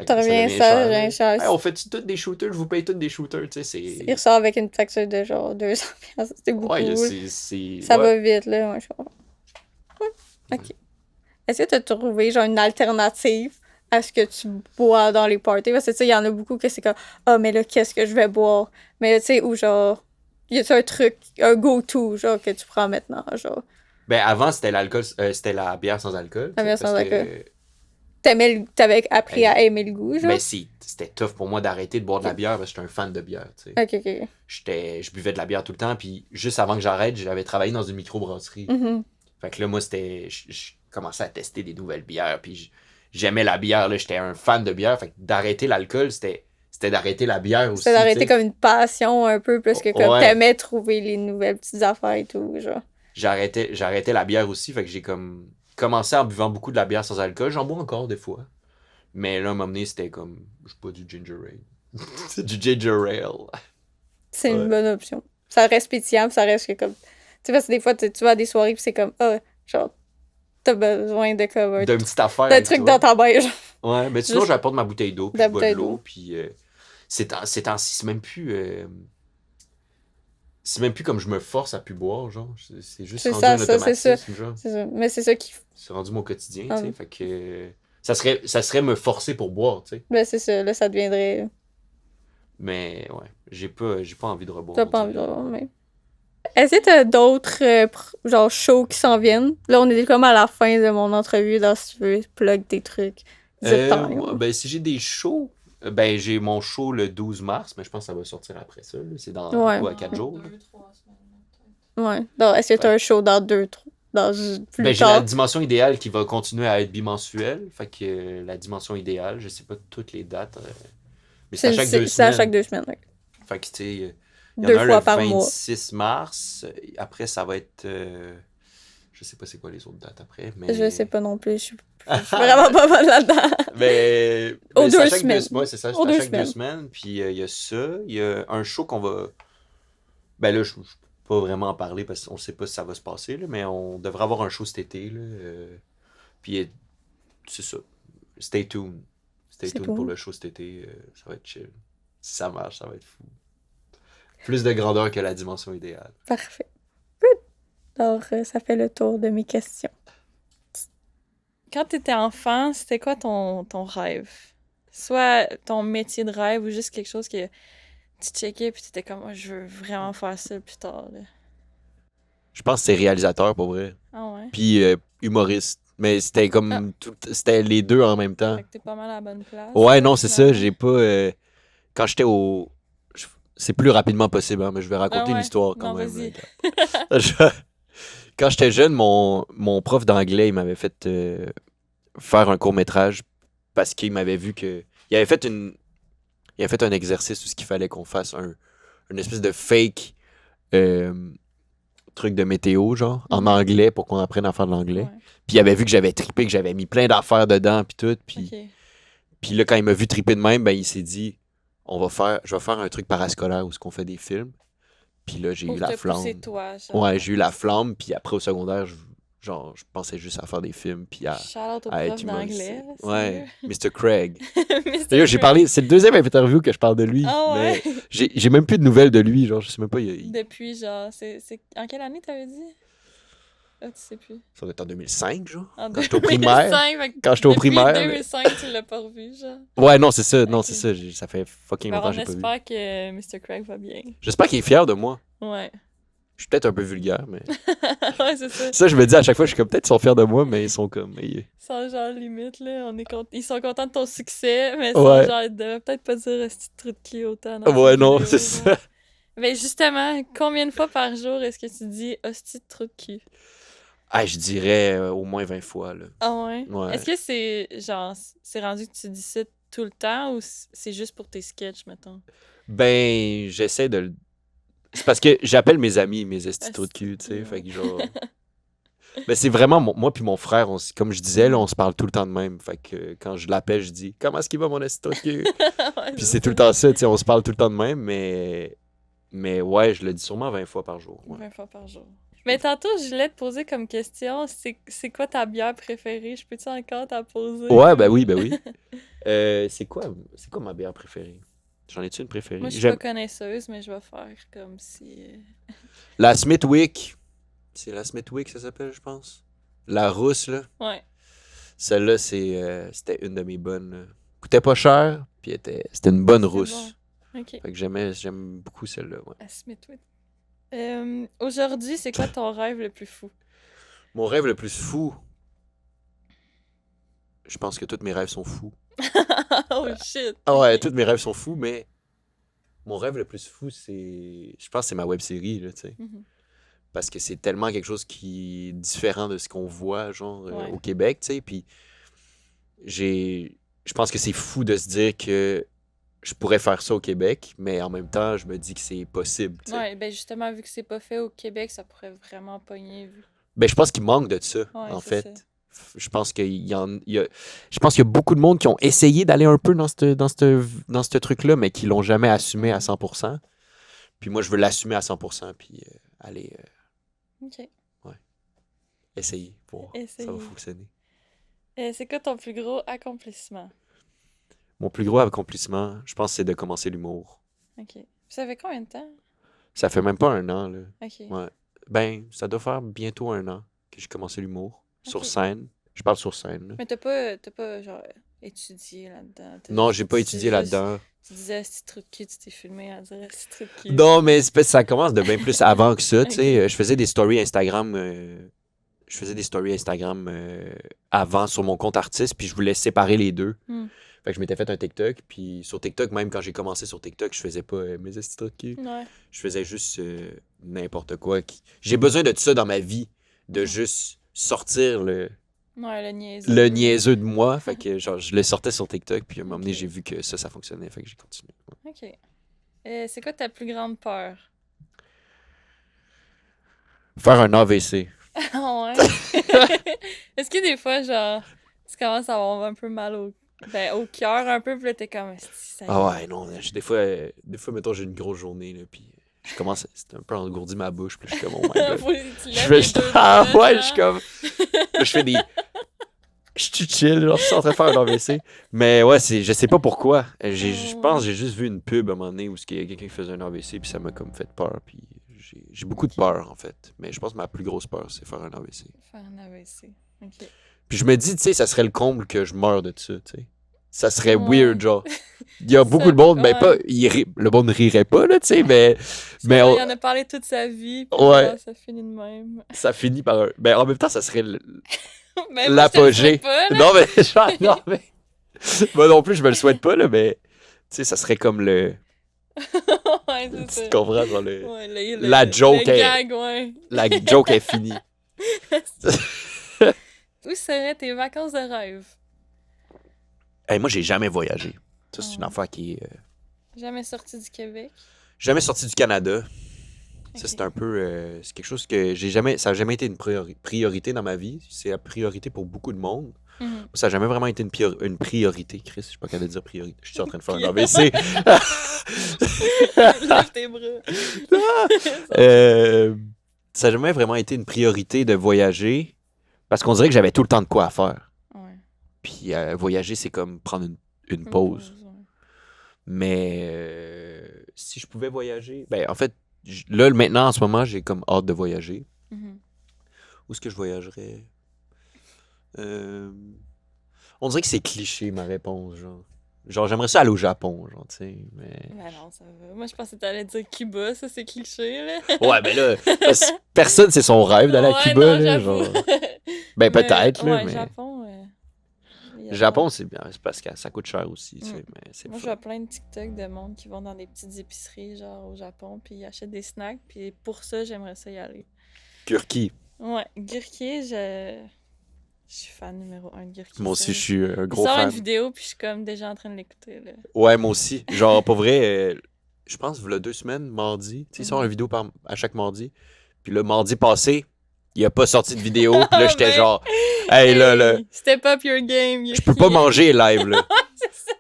Ça revient cher. Hey, on fait tous des shooters, je vous paye tous des shooters, tu sais, c'est... Il ressort avec une facture de genre 200 piastres, c'était beaucoup. Ouais, ça va vite, là, moi, je comprends. Ok. Est-ce que tu as trouvé genre une alternative à ce que tu bois dans les parties? Parce que tu sais, il y en a beaucoup que c'est comme ah, mais là, qu'est-ce que je vais boire? Mais tu sais, ou genre, y a-tu un truc, un go-to, genre, que tu prends maintenant, genre? Ben, avant, c'était l'alcool, c'était la bière sans alcool. La bière sans alcool. T'avais appris à aimer le goût, genre? Mais c'était tough pour moi d'arrêter de boire de la bière parce que j'étais un fan de bière, tu sais. Ok. Je buvais de la bière tout le temps, puis juste avant que j'arrête, j'avais travaillé dans une microbrasserie. Mm-hmm. Fait que là, moi, je commençais à tester des nouvelles bières, puis j'aimais la bière, là, j'étais un fan de bière. Fait que d'arrêter l'alcool, c'était d'arrêter la bière aussi. C'était d'arrêter comme une passion un peu, parce que comme Ouais. t'aimais trouver les nouvelles petites affaires et tout, genre. J'arrêtais la bière aussi, fait que j'ai comme commencé en buvant beaucoup de la bière sans alcool. J'en bois encore des fois. Mais là, à un moment donné, c'était comme, je bois du ginger ale. C'est du ginger ale. C'est une bonne option. Ça reste pétillant, ça reste que comme... Tu sais, parce que des fois, tu vas à des soirées, puis c'est comme, genre, t'as besoin de comme... D'une petite affaire. D'un truc dans ta bain, genre. Ouais, mais sinon, j'apporte ma bouteille d'eau, puis je bois de l'eau, d'eau. puis ces temps-ci, c'est même plus... c'est même plus comme je me force à plus boire, genre. C'est juste rendu un automatisme, genre. C'est ça. Mais c'est ça qui... C'est rendu mon quotidien, tu sais, fait que... Ça serait me forcer pour boire, tu sais. Ben, c'est ça, là, ça deviendrait... Mais, ouais, j'ai pas envie de reboire. T'as pas envie de reboire, mais... Est-ce que t'as d'autres, genre, shows qui s'en viennent? Là, on est comme à la fin de mon entrevue, là, si tu veux plug tes trucs. Ben, si j'ai des shows, ben, j'ai mon show le 12 mars, mais je pense que ça va sortir après ça, là. C'est dans quoi, 4 jours? 2-3 semaines. Ouais. Donc, est-ce que t'as un show dans 2-3? Ben, j'ai la dimension idéale qui va continuer à être bimensuelle. Fait que la dimension idéale, je sais pas toutes les dates. Mais c'est à chaque 2 semaines. C'est à chaque 2 semaines, oui. Fait que, tu sais, il y en 2 a un fois le par mois. 26 mars. Après, ça va être... je sais pas c'est quoi les autres dates après, mais... Je sais pas non plus. Je suis vraiment pas bonne là-dedans. Mais aux 2 semaines. semaines. C'est ça, c'est à chaque 2 semaines. Puis il y a ça. Il y a un show qu'on va... Ben là, je peux pas vraiment en parler parce qu'on sait pas si ça va se passer, là, mais on devrait avoir un show cet été. Là, puis c'est ça. Stay tuned. Stay tuned pour le show cet été. Ça va être chill. Si ça marche, ça va être fou. Plus de grandeur que la dimension idéale. Parfait. Good. Alors, ça fait le tour de mes questions. Quand t'étais enfant, c'était quoi ton rêve? Soit ton métier de rêve ou juste quelque chose que tu checkais puis t'étais comme, oh, je veux vraiment faire ça plus tard. Là. Je pense que c'est réalisateur, pour vrai. Ah ouais? Puis humoriste. Mais c'était comme... C'était les deux en même temps. Fait que t'es pas mal à la bonne place. Ouais, non, c'est ça. J'ai pas... quand j'étais au... C'est plus rapidement possible, hein, mais je vais raconter l'histoire quand même. Vas-y. Quand j'étais jeune, mon prof d'anglais, il m'avait fait faire un court-métrage parce qu'il m'avait vu que... Il avait fait un exercice où ce qu'il fallait qu'on fasse une espèce de fake truc de météo, genre, en anglais pour qu'on apprenne à faire de l'anglais. Ouais. Puis il avait vu que j'avais trippé, que j'avais mis plein d'affaires dedans, puis tout. Puis là, quand il m'a vu tripper de même, ben il s'est dit... je vais faire un truc parascolaire où ce qu'on fait des films. Puis là, j'ai eu la flamme. Toi, ouais, j'ai eu la flamme. Puis après, au secondaire, je pensais juste à faire des films. Puis à être d'anglais. Ouais, Mr. Craig. D'ailleurs, j'ai parlé... C'est le deuxième interview que je parle de lui. Oh, ouais. Mais j'ai même plus de nouvelles de lui. Genre, je sais même pas... Depuis, genre... C'est... En quelle année t'avais dit? Ah, tu sais plus. Ça doit être en 2005, genre. Quand j'étais au primaire. Quand j'étais au primaire. Depuis 2005, tu l'as pas revu, genre. Ouais, non, c'est ça. Non, Okay. c'est ça. Ça fait fucking longtemps que j'ai pas vu. On espère que Mr. Craig va bien. J'espère qu'il est fier de moi. Ouais. Je suis peut-être un peu vulgaire, mais... Ouais, c'est ça. Ça, je me dis à chaque fois, je suis comme, peut-être ils sont fiers de moi, mais ils sont comme... Ils sont genre limite, là. Ils sont contents de ton succès, mais ils sont Ouais. genre, ils devraient peut-être pas dire ce petit truc de cul autant. Ouais, non, c'est ça. Mais justement, combien de fois par jour est-ce que tu dis hostie de trou de cul? Ah, je dirais au moins 20 fois, là. Ah ouais? Ouais. Est-ce que c'est genre, c'est rendu que tu dis ça tout le temps ou c'est juste pour tes sketchs, mettons? Ben, j'essaie de le... C'est parce que j'appelle mes amis mes estis Ah, trous de cul, tu sais, ouais. fait que genre... Ben, c'est vraiment... Moi puis mon frère, comme je disais, là, on se parle tout le temps de même. Fait que quand je l'appelle, je dis « Comment est-ce qu'il va, mon esti trou de cul? » Ouais, Puis c'est tout le temps ça, tu sais, on se parle tout le temps de même, mais... Mais ouais, je le dis sûrement 20 fois par jour. Ouais. 20 fois par jour. Mais tantôt, je voulais te poser comme question, c'est quoi ta bière préférée? Je peux-tu encore t'en poser? Ouais, ben oui, ben oui. C'est quoi ma bière préférée? J'en ai-tu une préférée? Moi, je suis pas connaisseuse, mais je vais faire comme si... La Smithwick. C'est la Smithwick, ça s'appelle, je pense. La rousse, là. Ouais. Celle-là, c'était une de mes bonnes. Là. Coûtait pas cher, puis c'était une bonne rousse. Bon. OK. Fait que j'aime beaucoup celle-là, ouais. À Smithwick. Aujourd'hui, c'est quoi ton rêve le plus fou? Mon rêve le plus fou... Je pense que tous mes rêves sont fous. Oh shit! Ah ouais, Ok. tous mes rêves sont fous, mais... Mon rêve le plus fou, c'est... Je pense que c'est ma web-série, là, tu sais. Mhm. Parce que c'est tellement quelque chose qui est différent de ce qu'on voit, genre, Ouais. au Québec, tu sais. Puis je pense que c'est fou de se dire que je pourrais faire ça au Québec, mais en même temps, je me dis que c'est possible, tu sais. Ouais, ben justement, vu que c'est pas fait au Québec, ça pourrait vraiment pogner. Ben, je pense qu'il manque de ça, en fait. Je pense je pense qu'il y a beaucoup de monde qui ont essayé d'aller un peu dans ce truc-là, mais qui l'ont jamais assumé à 100%. Puis moi, je veux l'assumer à 100%, puis aller OK. essayer, voir si ça va Essayer. fonctionner. C'est quoi ton plus gros accomplissement? Mon plus gros accomplissement, je pense, c'est de commencer l'humour. OK. Ça fait combien de temps? Ça fait même pas un an, là. OK. Ouais. Ben, ça doit faire bientôt un an que j'ai commencé l'humour. Sur Ok. scène. Je parle sur scène, là. Mais t'as pas genre, étudié là-dedans? Non, j'ai pas étudié juste- là-dedans. Tu disais, c'est truc de cul, tu t'es filmé à dire, c'est truc de cul. Non, mais ça commence de bien plus avant que ça, tu sais. Ok. Je faisais des stories Instagram... avant sur mon compte artiste, puis je voulais séparer les deux. Hmm. Fait que je m'étais fait un TikTok, puis sur TikTok, même quand j'ai commencé sur TikTok, je faisais pas mes estis de cul. Ouais. Je faisais juste n'importe quoi. J'ai besoin de ça dans ma vie, de juste sortir le Ouais, le niaiseux. niaiseux de moi. Fait que genre, je le sortais sur TikTok, puis à un moment donné, Ok. j'ai vu que ça fonctionnait, fait que j'ai continué. Ouais. OK. C'est quoi ta plus grande peur? Faire un AVC. Ah ouais? Est-ce que des fois, genre, tu commences à avoir un peu mal au cœur un peu, puis là, t'es comme, esti, ça y est. Ah ouais, non, des fois, mettons, j'ai une grosse journée, là, puis je commence, c'est un peu engourdi ma bouche, puis je suis comme, oh my god. Faut que tu Je lèves fais, les deux ah doigts, ouais, genre. je suis comme, là, je fais des, je suis chill, genre, je suis en train de faire un AVC. Mais ouais, je sais pas pourquoi. Je pense que j'ai juste vu une pub à un moment donné où il y a quelqu'un qui faisait un AVC, puis ça m'a comme fait peur, puis j'ai beaucoup de peur, en fait. Mais je pense que ma plus grosse peur, c'est faire un AVC. Faire un AVC. OK. Puis je me dis, tu sais, ça serait le comble que je meure de ça, tu sais. Ça serait Ouais. weird, genre. Il y a beaucoup de monde, ben ouais. pas, le monde ne rirait pas, là, tu sais, mais Mais on- il en a parlé toute sa vie, puis Ouais. genre, ça finit de même. ça finit par un... Ben en même temps, ça serait Mais moi, je te le souhaite l'apogée. pas, là. Non, mais genre, non, mais... Moi non plus, je me le souhaite pas, là, mais... Tu sais, ça serait comme le... Ouais, Tu c'est ça. comprends, genre le... Ouais, La joke le est- gag, ouais. La joke est finie. Où seraient tes vacances de rêve? Hey, moi, j'ai jamais voyagé. Ça, c'est une Ah. affaire qui est... Jamais sorti du Québec? Jamais sorti du Canada. Ça, Ok. c'est un peu... c'est quelque chose que j'ai jamais... Ça a jamais été une priorité dans ma vie. C'est la priorité pour beaucoup de monde. Mhm. Ça n'a jamais vraiment été une priorité, Chris. Je suis pas capable de dire priorité. Je suis en train de faire un AVC. Lève tes bras. Ça n'a jamais vraiment été une priorité de voyager parce qu'on dirait que j'avais tout le temps de quoi à faire. Ouais. Puis voyager, c'est comme prendre une Une pause. ouais. Mais si je pouvais voyager, ben en fait, là, maintenant, en ce moment, j'ai comme hâte de voyager. Mhm. Où est-ce que je voyagerais? On dirait que c'est cliché, ma réponse, genre. Genre, j'aimerais ça aller au Japon, genre, tu sais, mais... Ben non, ça va. Moi, je pensais que t'allais dire Cuba, ça, c'est cliché, là. Ouais, mais là, personne, c'est son rêve d'aller à Ouais, Cuba, non, là, j'avoue. genre... Ben, peut-être, là, Ouais, mais... Japon, il y a Japon, pas- c'est bien, c'est parce que ça coûte cher aussi, tu sais, Mm. mais c'est Moi, je fun. vois plein de TikTok de monde qui vont dans des petites épiceries, genre au Japon, puis ils achètent des snacks, puis pour ça, j'aimerais ça y aller. Turquie. Ouais, Gurkey, je suis fan numéro 1 de Gurkey. Moi aussi, je suis un Il gros sort fan. une vidéo, puis je suis comme déjà en train de l'écouter, là. Ouais, moi aussi. Genre, pour vrai, je pense, il y a 2 semaines, mardi, tu sais, il sort Mhm. une vidéo à chaque mardi. Puis là, mardi passé, il a pas sorti de vidéo, puis là, j'étais Ben, genre, hey, là, Step up your game, je peux pas manger live, là.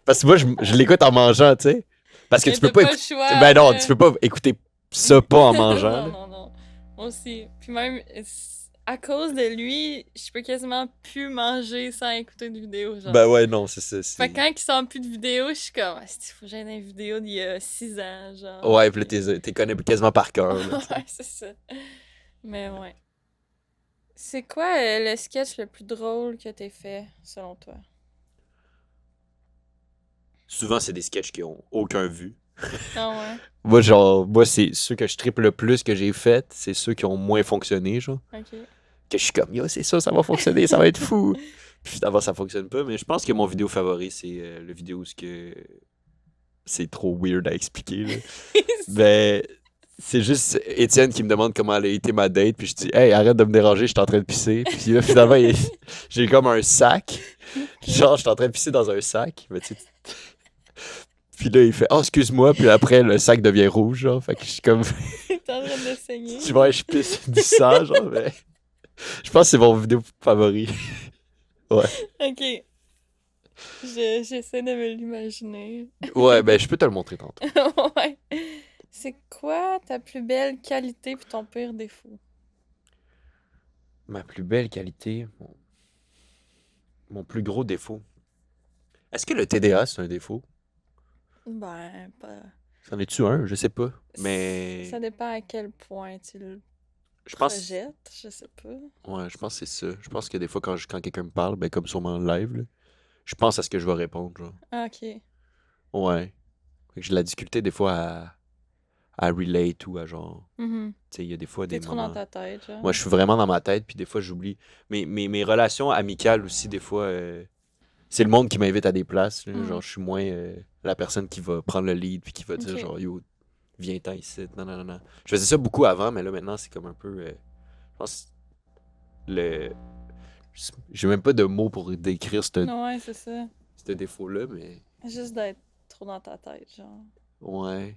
Parce que moi, je l'écoute en mangeant, tu sais. Parce que Mais tu peux t'as pas le écouter... choix, Ben non, là. tu peux pas écouter ça pas en mangeant, Non, là. non, non. Moi aussi. Puis même, à cause de lui, je peux quasiment plus manger sans écouter de vidéo, genre. Ben ouais, non, c'est ça. Fait que quand il sort plus de vidéos, je suis comme, il faut que j'aille dans une vidéo d'il y a 6 ans, genre. Ouais, puis là, t'es connais quasiment par cœur, là, tu sais. Ouais, c'est ça. Mais ouais. C'est quoi le sketch le plus drôle que t'aies fait, selon toi? Souvent, c'est des sketchs qui ont aucun vu. Ah ouais? Moi, c'est ceux que je triple le plus que j'ai fait, c'est ceux qui ont moins fonctionné, genre. Ok. Que je suis comme, yo, c'est ça va fonctionner, ça va être fou. Puis finalement, ça fonctionne pas. Mais je pense que mon vidéo favori, c'est le vidéo où c'est trop weird à expliquer, là. Ben, c'est juste Étienne qui me demande comment elle a été ma date. Puis je dis, hey, arrête de me déranger, je suis en train de pisser. Puis là, finalement, j'ai comme un sac. Genre, je suis en train de pisser dans un sac. Mais tu sais, puis là, il fait, oh, excuse-moi. Puis après, le sac devient rouge, genre. Fait que je suis comme, T'es en train de saigner. tu vois, je pisse du sang, genre. Mais je pense que c'est mon vidéo favori. Ouais. Ok. J'essaie de me l'imaginer. Ouais, ben, je peux te le montrer tantôt. Ouais. C'est quoi ta plus belle qualité puis ton pire défaut? Ma plus belle qualité, mon plus gros défaut. Est-ce que le TDA, c'est un défaut? Ben, pas. C'en est-tu un? Je sais pas. Mais Ça dépend à quel point tu le je pense, projettes, je sais pas. ouais, je pense que c'est ça. Je pense que des fois, quand quelqu'un me parle, ben, comme sûrement en live, là, je pense à ce que je vais répondre, genre. Ah, ok. Ouais. Fait que j'ai de la difficulté des fois à relate ou à genre. Mhm. Tu sais, il y a des fois T'es des trop moments. dans ta tête, genre. Moi, je suis vraiment dans ma tête, puis des fois, j'oublie. Mes relations amicales aussi, des fois, c'est le monde qui m'invite à des places. Là. Mm. Genre, je suis moins la personne qui va prendre le lead, puis qui va dire, Ok. genre, yo, viens-t'en ici. Non, non, non, non. Je faisais ça beaucoup avant, mais là, maintenant, c'est comme un peu. Je pense. Le. J'ai même pas de mots pour décrire Ouais, c'est ça. ce défaut-là, mais. Juste d'être trop dans ta tête, genre. Ouais.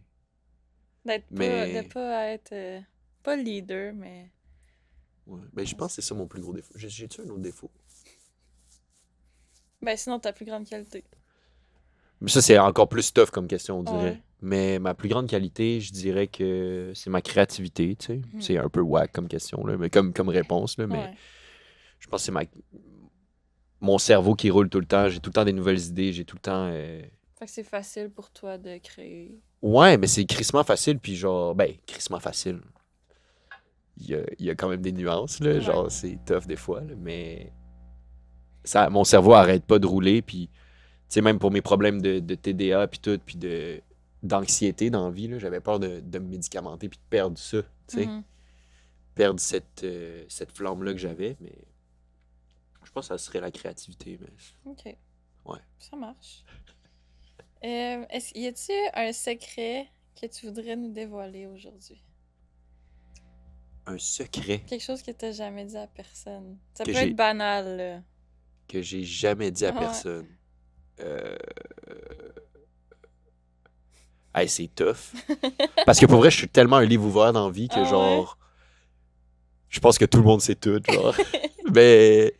D'être pas, Mais. de pas être. Pas leader, mais. Ouais. Ben, je pense que c'est ça mon plus gros défaut. J'ai-tu un autre défaut? Ben, sinon, ta plus grande qualité. Mais ça, c'est encore plus tough comme question, on dirait. Ouais. Mais ma plus grande qualité, je dirais que c'est ma créativité, tu sais. Mhm. C'est un peu whack comme question, là, mais comme réponse, là, mais Ouais. je pense que c'est mon cerveau qui roule tout le temps. J'ai tout le temps des nouvelles idées, j'ai tout le temps... Fait que c'est facile pour toi de créer. Ouais, mais c'est crissement facile, puis genre... Ben, crissement facile. Il y a quand même des nuances, là. Ouais. Genre, c'est tough des fois, là, mais... Mon cerveau arrête pas de rouler, puis... Tu sais, même pour mes problèmes de TDA, puis tout, puis d'anxiété dans la vie, là, j'avais peur de me médicamenter, puis de perdre ça, tu sais. Mhm. Perdre cette flamme-là que j'avais, mais... Je pense que ça serait la créativité, mais... Ok. Ouais. Ça marche. Y a-t-il un secret que tu voudrais nous dévoiler aujourd'hui? Un secret Quelque chose que t'as jamais dit à personne. Ça Que peut j'ai- être banal, là. que j'ai jamais dit à Ouais. personne. Hey, c'est tough. Parce que pour vrai, je suis tellement un livre ouvert dans la vie que Ah ouais? genre... Je pense que tout le monde sait tout, genre. Mais...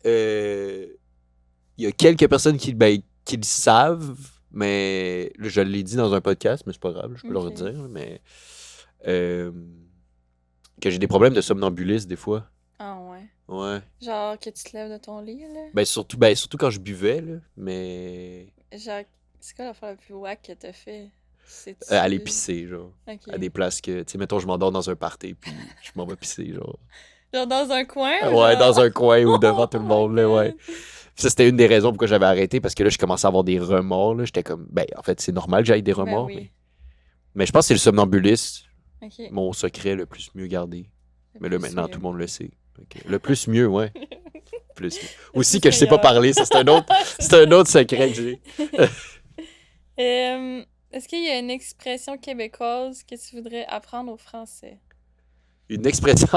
Il y a quelques personnes qui le savent, mais là, je l'ai dit dans un podcast, mais c'est pas grave, je peux leur Ok. dire, mais que j'ai des problèmes de somnambulisme des fois. Ah ouais. Ouais. Genre que tu te lèves de ton lit, là. Surtout quand je buvais, là, mais Genre, c'est quoi l'affaire la plus wack que t'as fait? C'est aller pisser, genre. Ok. À des places que, tu sais, mettons, je m'endors dans un party, puis je m'en vais pisser, genre. Genre dans un coin? Ouais, genre? dans un coin ou devant Oh tout le my monde, là, ouais. God. Ça, c'était une des raisons pourquoi j'avais arrêté, parce que là, je commençais à avoir des remords. Là. J'étais comme, ben, en fait, c'est normal que j'aille des remords. oui. Mais je pense que c'est le somnambulisme, Ok. mon secret le plus mieux gardé. Le Mais là, plus maintenant, mieux. tout le monde le sait. Ok. Le plus mieux, ouais. Plus mieux. Le Aussi plus que je sais pas meilleur. parler, ça, c'est un autre secret que j'ai. Est-ce qu'il y a une expression québécoise que tu voudrais apprendre au français? Une expression.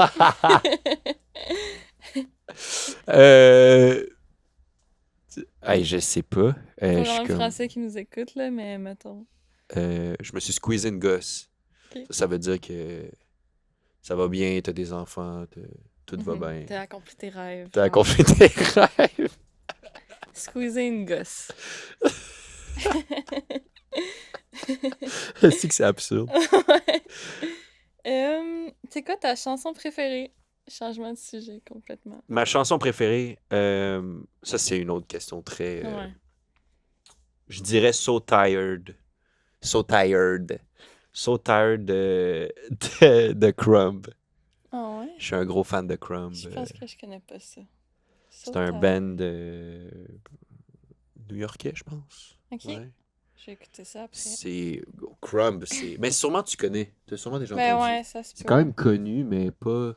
euh... Hey, je sais pas. Pas Je suis vraiment comme... français qui nous écoute, là, mais mettons. je me suis squeezé une gosse. Ok. Ça veut dire que ça va bien, t'as des enfants, tout va bien. T'as accompli tes rêves. T'as genre. accompli tes rêves. Squeezer une gosse. C'est que c'est absurde. Ouais. C'est quoi ta chanson préférée? Changement de sujet complètement. Ma chanson préférée, ça c'est une autre question très... Ouais. Je dirais So Tired. So Tired. So Tired de Crumb. Ah ouais? Je suis un gros fan de Crumb. Je pense que je connais pas ça. C'est un band new-yorkais, je pense. Ok. Ouais. Je vais écouter ça après. C'est... Crumb, c'est... Mais sûrement tu connais. Tu as sûrement déjà Ben entendu. ouais, ça se C'est peut. quand même connu, mais pas...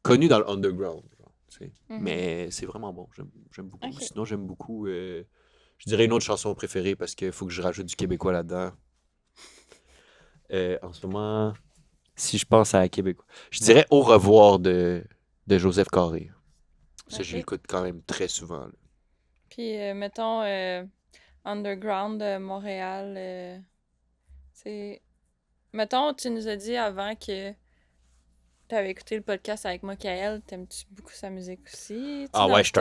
Connu dans le underground. Genre, tu sais. Mhm. Mais c'est vraiment bon. J'aime beaucoup. Ok. Sinon, j'aime beaucoup... je dirais une autre chanson préférée parce qu'il faut que je rajoute du québécois là-dedans. En ce moment, si je pense à québécois, je dirais Au revoir de Joseph Carré. Ça, je Ok. l'écoute quand même très souvent. Là. Puis, mettons, Underground de Montréal, c'est... Mettons, tu nous as dit avant que t'avais écouté le podcast avec Mokael. T'aimes-tu beaucoup sa musique aussi? Tu Ah dans ouais, je suis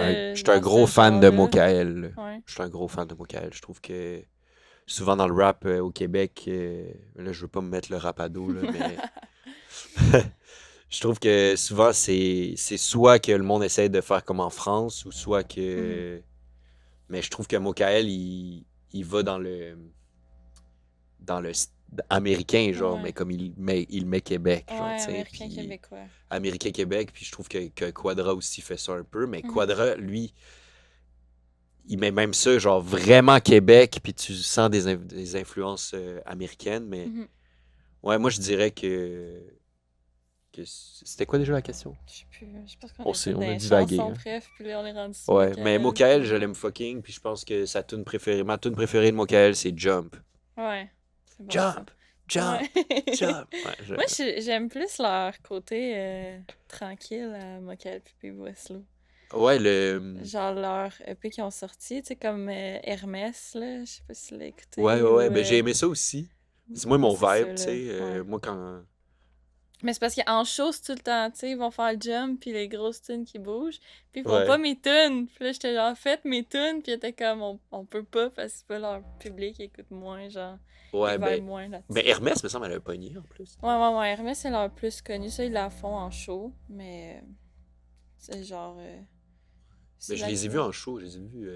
dans un ce gros fan de genre-là? Mokael. Là. Ouais. Je suis un gros fan de Mokael. Je trouve que souvent dans le rap au Québec, là, je veux pas me mettre le rap à dos, là, mais je trouve que souvent, c'est soit que le monde essaie de faire comme en France, ou soit que... Mais je trouve que Mokael, il va dans le américain, genre, Ouais. mais comme il met Québec, genre, Ouais, tu sais, américain puis québécois. américain-Québec, puis je trouve que Quadra aussi fait ça un peu, mais Mhm. Quadra, lui, il met même ça, genre, vraiment Québec, puis tu sens des influences américaines, mais Mhm. ouais, moi, je dirais que c'était quoi déjà la question? Je sais plus. Je pense qu'on On a s'est- fait on a des divagué, chansons, hein. bref, puis là, on est rendu sur Ouais, Mokael, mais Mokael, puis- je l'aime fucking, puis je pense que ma tune préférée de Mokael, c'est Jump. Ouais, c'est bon Jump! Jump! ça. Ouais. Jump! Ouais, Moi, j'aime plus leur côté tranquille à Mokael puis Westlo. ouais, le... Genre leur EP qui ont sorti, tu sais, comme Hermès, là. Je sais pas si tu l'as écouté. Ouais, ou, ben j'ai aimé ça aussi. C'est moi mon c'est vibe, tu ça, là. sais. Ouais. Moi, quand... Mais c'est parce qu'en show, c'est tout le temps, tu sais, ils vont faire le jump, puis les grosses tunes qui bougent, puis ils font Ouais. pas mes tunes. Puis là, j'étais genre, faites mes tunes, puis ils étaient comme, on peut pas, parce que c'est pas leur public, ils écoutent moins, genre, Ouais, ils ben... vibrent moins là-dessus. Ben Hermès, me semble, elle a un pogné, en plus. Ouais, Hermès, c'est leur plus connu, ça, ils la font en show, mais c'est genre... c'est Mais je la- les ai vus en show, je les ai vus...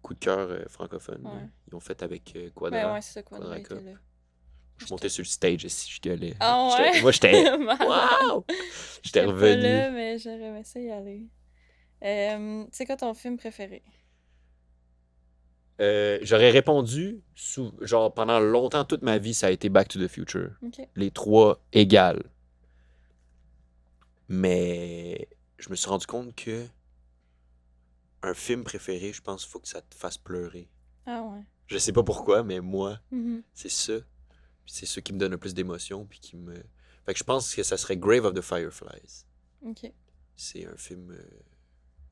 Coup de cœur francophone. là. Ouais. Ils ont fait avec Quadra. Ben ouais, c'est ça, Quadra Quadraca. était là. Je suis monté sur le stage ici, je gueulais. Ah ouais? Moi, j'étais... Malade. Waouh! J'étais Pas revenu. là, mais j'aurais aimé ça y aller. C'est quoi ton film préféré? J'aurais répondu, genre pendant longtemps, toute ma vie, ça a été Back to the Future. Ok. Les trois égales. Mais je me suis rendu compte que un film préféré, je pense qu'il faut que ça te fasse pleurer. Ah ouais. Je sais pas pourquoi, mais moi, Mhm. c'est ça. Puis c'est ça qui me donne le plus d'émotion, puis qui me... Fait que je pense que ça serait Grave of the Fireflies. Ok. C'est un film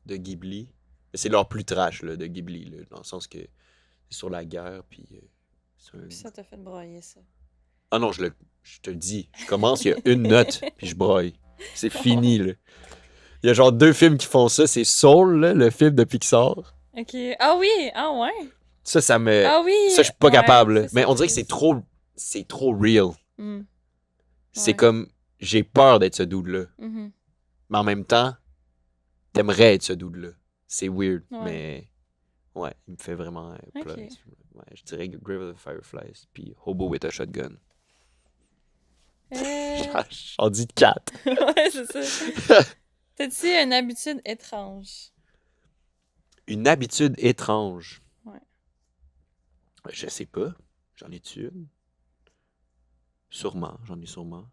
de Ghibli. Mais c'est leur plus trash, là, de Ghibli, là, dans le sens que c'est sur la guerre, puis c'est un... Puis ça t'a fait broyer, ça. Ah non, je te le dis. Je commence, il y a une note, puis je broille. C'est fini, là. Il y a genre 2 films qui font ça. C'est Soul, là, le film de Pixar. Ok. Ah oui! Ah ouais! Ça me... Ah oui! Ça, je suis pas Ouais, capable, là. ça, Mais c'est on dirait que triste. c'est trop real. Mm. C'est Ouais. comme, j'ai peur d'être ce dude-là. Mhm. Mais en même temps, t'aimerais être ce dude-là. C'est weird, Ouais. mais... Ouais, il me fait vraiment pleurer. Ouais, je dirais Grave of the Fireflies, puis Hobo with a Shotgun. J'en dis 4. Ouais, c'est ça. T'as-tu une habitude étrange? Une habitude étrange. Ouais. Je sais pas. J'en ai-tu une? Sûrement, j'en ai sûrement.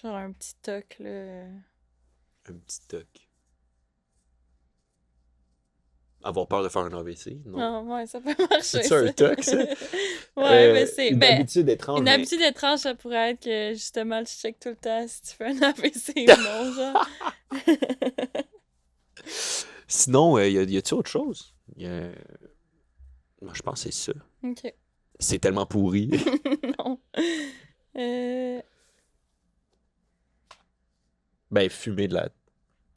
Genre un petit toc, là. Un petit toc. Avoir peur de faire un AVC? Non. Ah, ouais, ça peut marcher, C'est-tu ça. un toc, ça? Ouais, mais c'est... Une Ben, habitude étrange, une mais- habitude étrange, ça pourrait être que, justement, tu checkes tout le temps si tu fais un AVC ou non, genre. Sinon, y a-t-il autre chose? Moi, je pense que c'est ça. OK. C'est tellement pourri. Non. Euh... Ben, fumer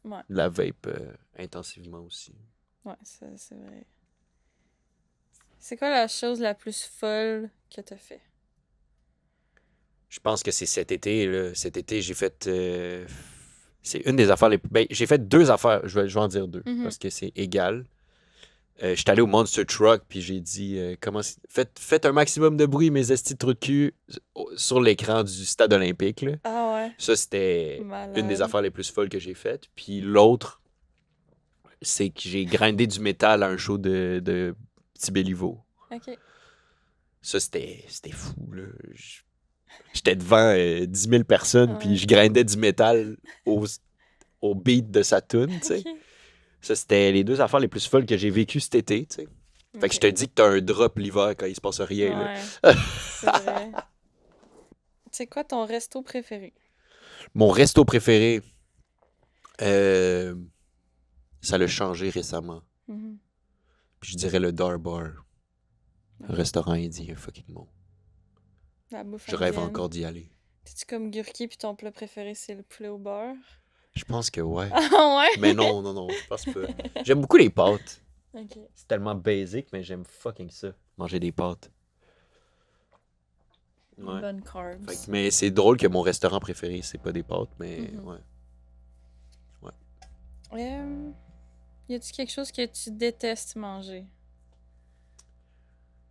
Ouais. de la vape intensivement aussi. Ouais, ça, c'est vrai. C'est quoi la chose la plus folle que t'as fait? Je pense que c'est cet été, là. Cet été, j'ai fait... c'est une des affaires les plus... Ben, j'ai fait 2 affaires. Je vais en dire 2, Mhm. parce que c'est égal. J'étais allé au Monster Truck, puis j'ai dit... faites un maximum de bruit, mes estis de trous de cul, sur l'écran du stade olympique, là. Ah ouais, Ça, c'était malade. une des affaires les plus folles que j'ai faites. Puis l'autre, c'est que j'ai grindé du métal à un show de Petit Béliveau. OK. Ça, c'était fou, là. J'étais devant 10 000 personnes, Ouais. puis je grindais du métal au beat de sa tune, tu sais. OK. Ça, c'était les 2 affaires les plus folles que j'ai vécues cet été, tu sais. Fait que je te dis que t'as un drop l'hiver quand il se passe rien, là. Ouais, c'est vrai. C'est quoi ton resto préféré? Mon resto préféré, ça l'a changé récemment. Mhm. Puis je dirais le Dar Bar. Un restaurant indien fucking bon. La bouffe Je rêve indienne. encore d'y aller. T'es-tu comme Gurki puis ton plat préféré c'est le poulet au beurre? Je pense que ouais. Ah ouais? Mais non, je pense pas. J'aime beaucoup les pâtes. OK. C'est tellement basic, mais j'aime fucking ça. Manger des pâtes. Ouais. Bonne carbs. Fait que- mais c'est drôle que mon restaurant préféré, c'est pas des pâtes, mais Mhm. ouais. Y a-tu quelque chose que tu détestes manger?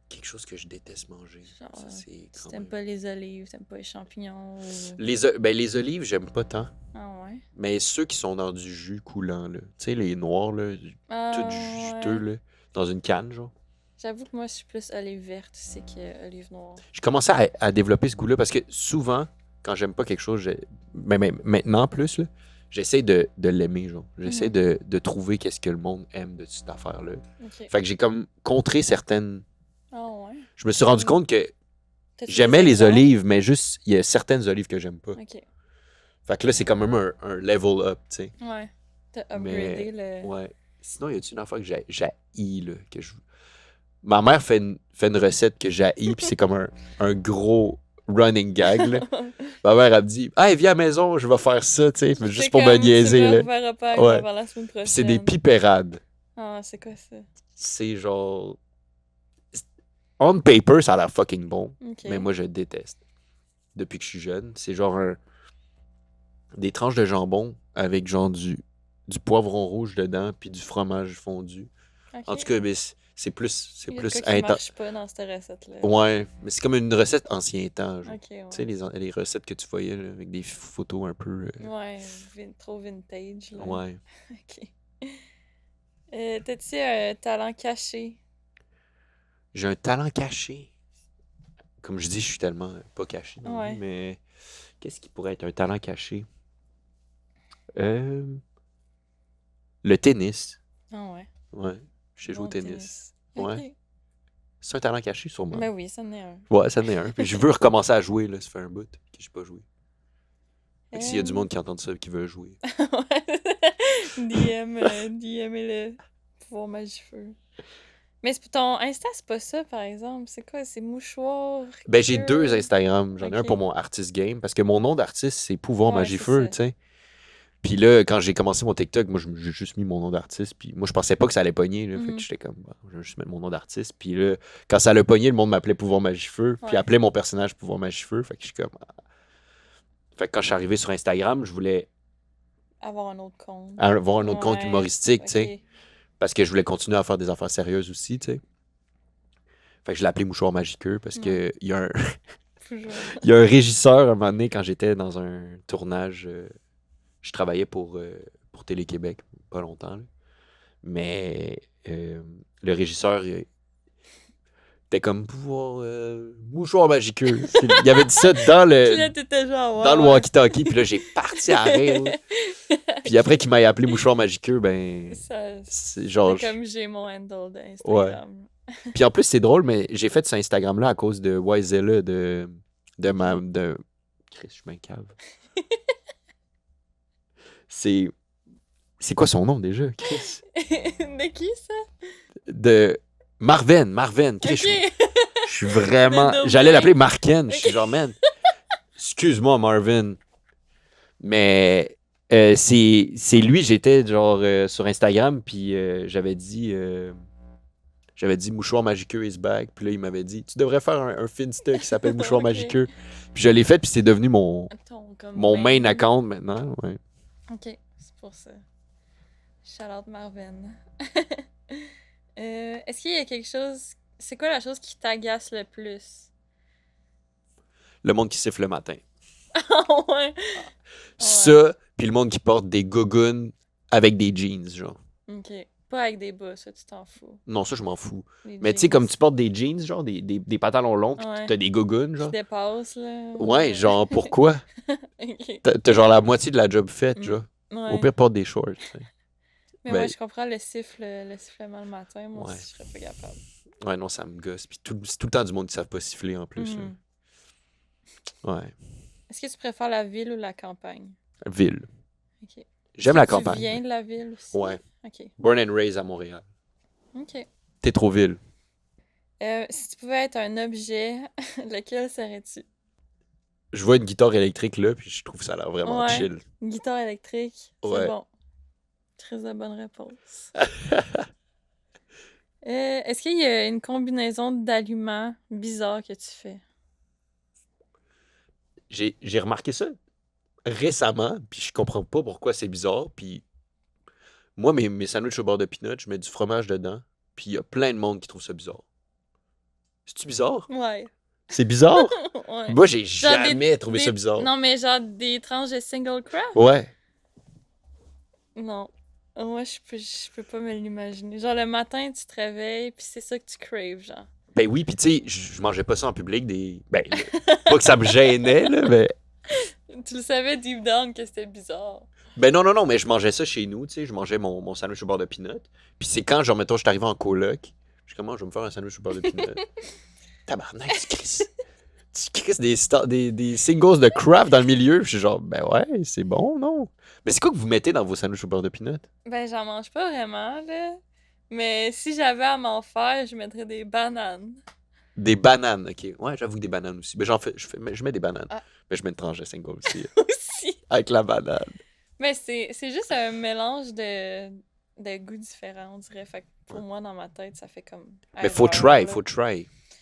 Quelque chose que je déteste manger. Genre, Ça, c'est Tu quand t'aimes même... pas les olives, t'aimes pas les champignons? Ou... Les olives, j'aime pas tant. Ah ouais? Mais ceux qui sont dans du jus coulant, là. Tu sais, les noirs, là, Ah, tout juteux, ouais. là, dans une canne, genre. J'avoue que moi, je suis plus olive verte, c'est que olive noire. J'ai commencé à développer ce goût-là parce que souvent, quand j'aime pas quelque chose, même maintenant plus, là, j'essaie de l'aimer, genre. J'essaie de trouver qu'est-ce que le monde aime de cette affaire-là. OK. Fait que j'ai comme contré certaines... Ah ouais? Je me suis rendu compte que T'as-tu j'aimais des les exemples? olives, mais juste, il y a certaines olives que j'aime pas. OK. Fait que là, c'est quand même un level up, tu sais. Ouais. T'as Mais, upgradé le... ouais. Sinon, y a-tu une affaire que j'haïs, là, que je... Ma mère fait une recette que j'haïs, puis c'est comme un gros running gag, là. Ma mère, elle me dit « Hey, viens à la maison, je vais faire ça, tu sais, juste pour me niaiser, là. » Tu pas Ouais. avant la semaine prochaine. Puis c'est des pipérades. Ah, c'est quoi ça? C'est genre... On paper, ça a l'air fucking bon, OK. mais moi, je déteste. Depuis que je suis jeune, c'est genre des tranches de jambon avec genre du poivron rouge dedans, puis du fromage fondu. OK. En tout cas, mais c'est plus Il y a de plus quoi qui marche pas dans cette recette-là. Ouais, mais c'est comme une recette ancien temps, genre. OK, ouais. Tu sais, les recettes que tu voyais là, avec des photos un peu... Ouais, trop vintage, là. ouais. OK. T'as-tu un talent caché? J'ai un talent caché. Comme je dis, je suis tellement pas caché dans la vie, Ouais. mais qu'est-ce qui pourrait être un talent caché? Le tennis. Ah ouais. Ouais, je sais jouer Bon au tennis. OK. Ouais. C'est un talent caché, sûrement. Ben oui, ça en est un. Ouais, ça en est un. Puis je veux recommencer à jouer, là. Ça fait un bout que j'ai pas joué. Fait que s'il y a du monde qui entend ça qui veut jouer. DM et le pouvoir magifeu. Mais c'est ton Insta, c'est pas ça, par exemple. C'est quoi? C'est mouchoir? Ben, j'ai Cure? 2 Instagram. J'en ai un Ok. pour mon artist game parce que mon nom d'artiste, c'est Pouvoir Ouais, Magifeu, c'est ça. tu sais. Puis là, quand j'ai commencé mon TikTok, moi, j'ai juste mis mon nom d'artiste. Puis moi, je pensais pas que ça allait pogner. Là, Fait Mhm. que j'étais comme, bah, je vais juste mettre mon nom d'artiste. Puis là, quand ça allait pogner, le monde m'appelait Pouvoir Magifeu. Puis Ouais. appelait mon personnage Pouvoir Magifeu. Fait que je suis comme. Ah. Fait que quand je suis arrivé sur Instagram, je voulais Avoir un autre compte. avoir un autre compte Ouais, humoristique, tu sais. ok. Parce que je voulais continuer à faire des affaires sérieuses aussi, tu sais. Fait que je l'ai appelé Mouchoir Magiqueux parce que il y a un. Toujours. Il y a un régisseur, à un moment donné, quand j'étais dans un tournage, je travaillais pour Télé-Québec, pas longtemps, là. Mais le régisseur était comme pouvoir mouchoir magiqueux. Il avait dit ça dans Puis là, t'étais genre, dans le walkie-talkie, puis là, j'ai parti à rire. Là. Puis après qu'il m'ait appelé mouchoir magiqueux, ben... c'est genre... C'est comme j'ai mon handle d'Instagram. Ouais. Puis en plus, c'est drôle, mais j'ai fait ce Instagram-là à cause de Wizella, de Chris, je suis bien cave. C'est quoi son nom déjà, Chris? De qui, ça? De Marven. Chris, Ok. je suis vraiment... J'allais l'appeler Marken. Je suis genre, man, excuse-moi, Marvin. Mais c'est lui, j'étais genre sur Instagram, puis j'avais dit mouchoir magiqueux is back. Puis là, il m'avait dit, tu devrais faire un Finsta qui s'appelle mouchoir Ok. magiqueux. Puis je l'ai fait, puis c'est devenu mon Comme main account maintenant. Ouais. Ok, c'est pour ça. Shout out Marvin. Est-ce qu'il y a quelque chose... C'est quoi la chose qui t'agace le plus? Le monde qui siffle le matin. Ah ouais? Ça, puis le monde qui porte des gougounes avec des jeans, genre. Ok. Pas avec des bas, ça, tu t'en fous. Non, ça, je m'en fous. Les Mais tu sais, jeans comme tu portes des jeans, genre, des pantalons longs, pis Ouais. t'as des gougounes, qui genre. dépassent, là. Ouais, genre, pourquoi? Ok. T'as genre la moitié de la job faite, Mm. genre. Ouais. Au pire, porte des shorts, tu sais. Mais ben- moi, je comprends le sifflement le matin. Moi Ouais. aussi, je serais pas capable. Ouais, non, ça me gosse. Puis c'est tout le temps du monde qui savent pas siffler, en plus. Mhm. Là. Ouais. Est-ce que tu préfères la ville ou la campagne? Ville. Ok. J'aime la Tu campagne. viens de la ville aussi? Ouais. Ok. Born and raised à Montréal. Ok. T'es trop ville. Si tu pouvais être un objet, lequel serais-tu? Je vois une guitare électrique, là, puis je trouve ça a l'air vraiment Ouais. chill. Une guitare électrique? Ouais. C'est bon. Très de bonne réponse. Est-ce qu'il y a une combinaison d'aliments bizarres que tu fais? J'ai remarqué ça récemment, puis je comprends pas pourquoi c'est bizarre. Puis moi, mes sandwichs au beurre de peanut, je mets du fromage dedans, puis il y a plein de monde qui trouve ça bizarre. C'est-tu bizarre? Ouais. C'est bizarre? Ouais. Moi, j'ai Genre jamais trouvé des- ça bizarre. Non, mais genre des tranches de single craft? Ouais. Non. Moi, je peux pas me l'imaginer. Genre, le matin, tu te réveilles, puis c'est ça que tu craves, genre. Ben oui, puis tu sais, je mangeais pas ça en public, ben, pas que ça me gênait, là, mais... Tu le savais deep down que c'était bizarre. Ben non, mais je mangeais ça chez nous, tu sais, je mangeais mon sandwich au beurre de peanut. Puis c'est quand, genre, mettons, je suis arrivé en coloc, je suis comment, je vais me faire un sandwich au beurre de peanut. Tabarnak, tu crisses des singles de craft dans le milieu. Puis je suis genre, ben ouais, c'est bon, non? Mais c'est quoi que vous mettez dans vos sandwichs au beurre de peanut? Ben, j'en mange pas vraiment, là. Mais si j'avais à m'en faire, je mettrais des bananes. Des bananes, ok. Ouais, j'avoue que des bananes aussi. Ben je mets des bananes. Ah. Mais je mets une tranche de single aussi, Aussi. avec la banane. Mais c'est juste un mélange de goûts différents, on dirait. Fait que pour moi, dans ma tête, ça fait comme... Mais faut try.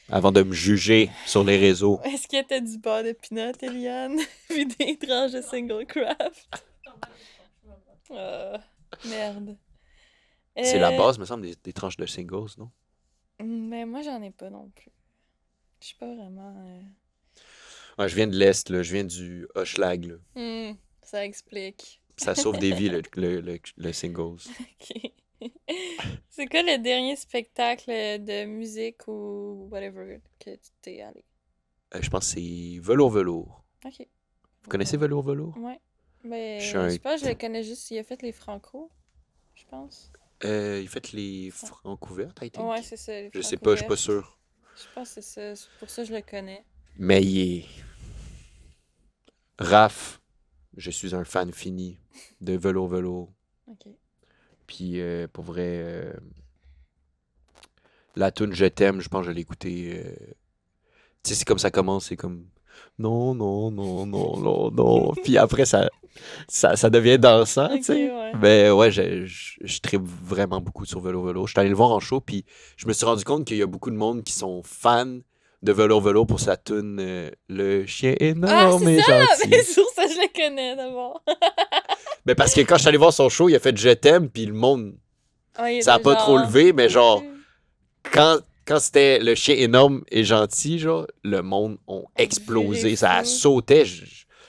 Avant de me juger sur les réseaux. Est-ce que t'as du beurre de peanut, Eliane? Puis des tranches de single craft? Merde. C'est la base, me semble, des tranches de singles, non? Mais moi, j'en ai pas non plus. Je suis pas vraiment... Ouais, je viens de l'Est, là. Je viens du Hochelag, là. Ça explique. Ça sauve des vies, le singles. Ok. C'est quoi le dernier spectacle de musique ou whatever que tu t'es allé? Je pense que c'est Velours. Ok. Vous connaissez Velours? Ouais. Mais Je suis un- je sais pas, je le connais juste. Il a fait les Franco, je pense. Il fait les Francouvertes, I think. Ouais, c'est ça. Les Je sais pas, je suis pas Francouvertes. sûr. Je pense que c'est ça. C'est pour ça que je le connais. Mais il est... Raph, je suis un fan fini de Velours. Ok. Puis pour vrai, la tune Je t'aime, je pense que je l'ai écoutée. Tu sais, c'est comme ça commence, c'est comme non. Puis après, ça devient dansant, tu Ok, sais. ouais. Mais ouais, je tripe vraiment beaucoup sur Velours. Je suis allé le voir en show, puis je me suis rendu compte qu'il y a beaucoup de monde qui sont fans de Velours pour sa tune Le chien énorme et c'est ça! gentil. Mais sur ça, je le connais d'abord. Mais parce que quand je suis allé voir son show, il a fait Je t'aime, puis le monde, Ouais, il ça a était pas genre- trop levé, mais genre, quand c'était Le chien énorme et gentil, genre, le monde ont explosé, Viré ça fou. sautait.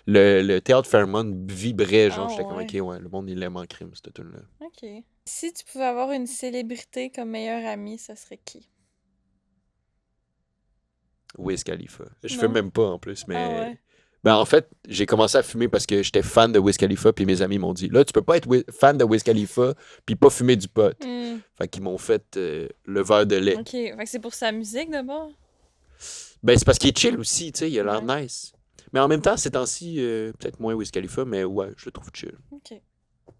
le théâtre Fairmont vibrait, genre, Ah, j'étais comme, ouais. ok, ouais, le monde, il l'aime en crime, cette tune-là. OK. Si tu pouvais avoir une célébrité comme meilleure amie, ça serait qui? Wiz Khalifa. Je Non. fume même pas, en plus, mais... Ah ouais. Ben, en fait, j'ai commencé à fumer parce que j'étais fan de Wiz Khalifa, puis mes amis m'ont dit, là, tu peux pas être fan de Wiz Khalifa, puis pas fumer du pot. Fait qu'ils m'ont fait le verre de lait. OK. Fait que c'est pour sa musique, d'abord? Ben, c'est parce qu'il est chill aussi, tu sais, il a l'air Ouais. nice. Mais en même temps, ces temps-ci, peut-être moins Wiz Khalifa, mais ouais, je le trouve chill. OK.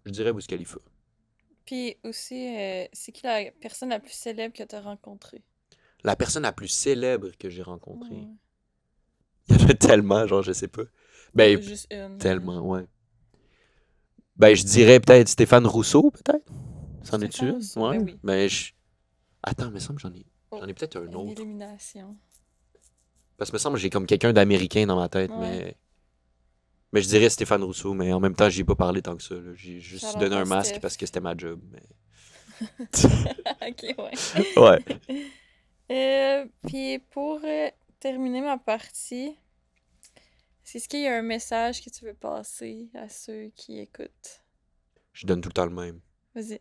Je dirais Wiz Khalifa. Puis aussi, c'est qui la personne la plus célèbre que tu as rencontrée? La personne la plus célèbre que j'ai rencontrée. Ouais. Il y en a tellement, genre, je sais pas. Ben, Juste une. tellement, ouais. Ben, je dirais peut-être Stéphane Rousseau, peut-être. C'en est-tu Stéphane une? Rousseau, Ouais. ben oui. Mais Attends, il me semble que Oh, j'en ai peut-être un une autre. élimination. Parce que me semble que j'ai comme quelqu'un d'américain dans ma tête, Ouais. mais je dirais Stéphane Rousseau, mais en même temps, j'y ai pas parlé tant que ça. Là. J'ai juste Shout-out donné à un masque Steph. parce que c'était ma job. Mais... OK, ouais. Ouais. Puis pour terminer ma partie, est-ce qu'il y a un message que tu veux passer à ceux qui écoutent? Je donne tout le temps le même. Vas-y.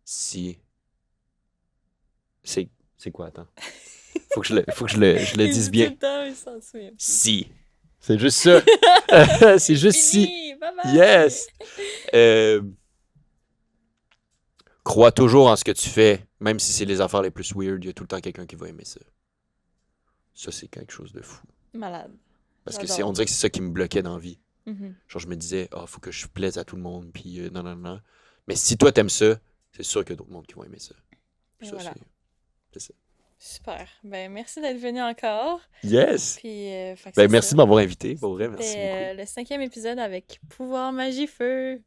Si. C'est quoi, attends? Faut que je le dise bien. Tout le temps, il s'en souvient plus. Si. C'est juste ça. C'est juste si. Fini! Bye bye! Yes! Crois toujours en ce que tu fais, même si c'est les affaires les plus weird, il y a tout le temps quelqu'un qui va aimer ça. Ça, c'est quelque chose de fou. Malade. Parce que J'adore. on dirait que c'est ça qui me bloquait dans la vie. Mhm. Genre, je me disais, faut que je plaise à tout le monde, puis non, non, non. Mais si toi, t'aimes ça, c'est sûr qu'il y a d'autres mondes qui vont aimer ça. Et Ça, voilà. c'est ça. Super. Ben, merci d'être venu encore. Yes! Puis, fait que Ben, c'est merci ça. de m'avoir invité. Pour vrai, merci C'était beaucoup. le 5e épisode avec Pouvoir Magie Feu.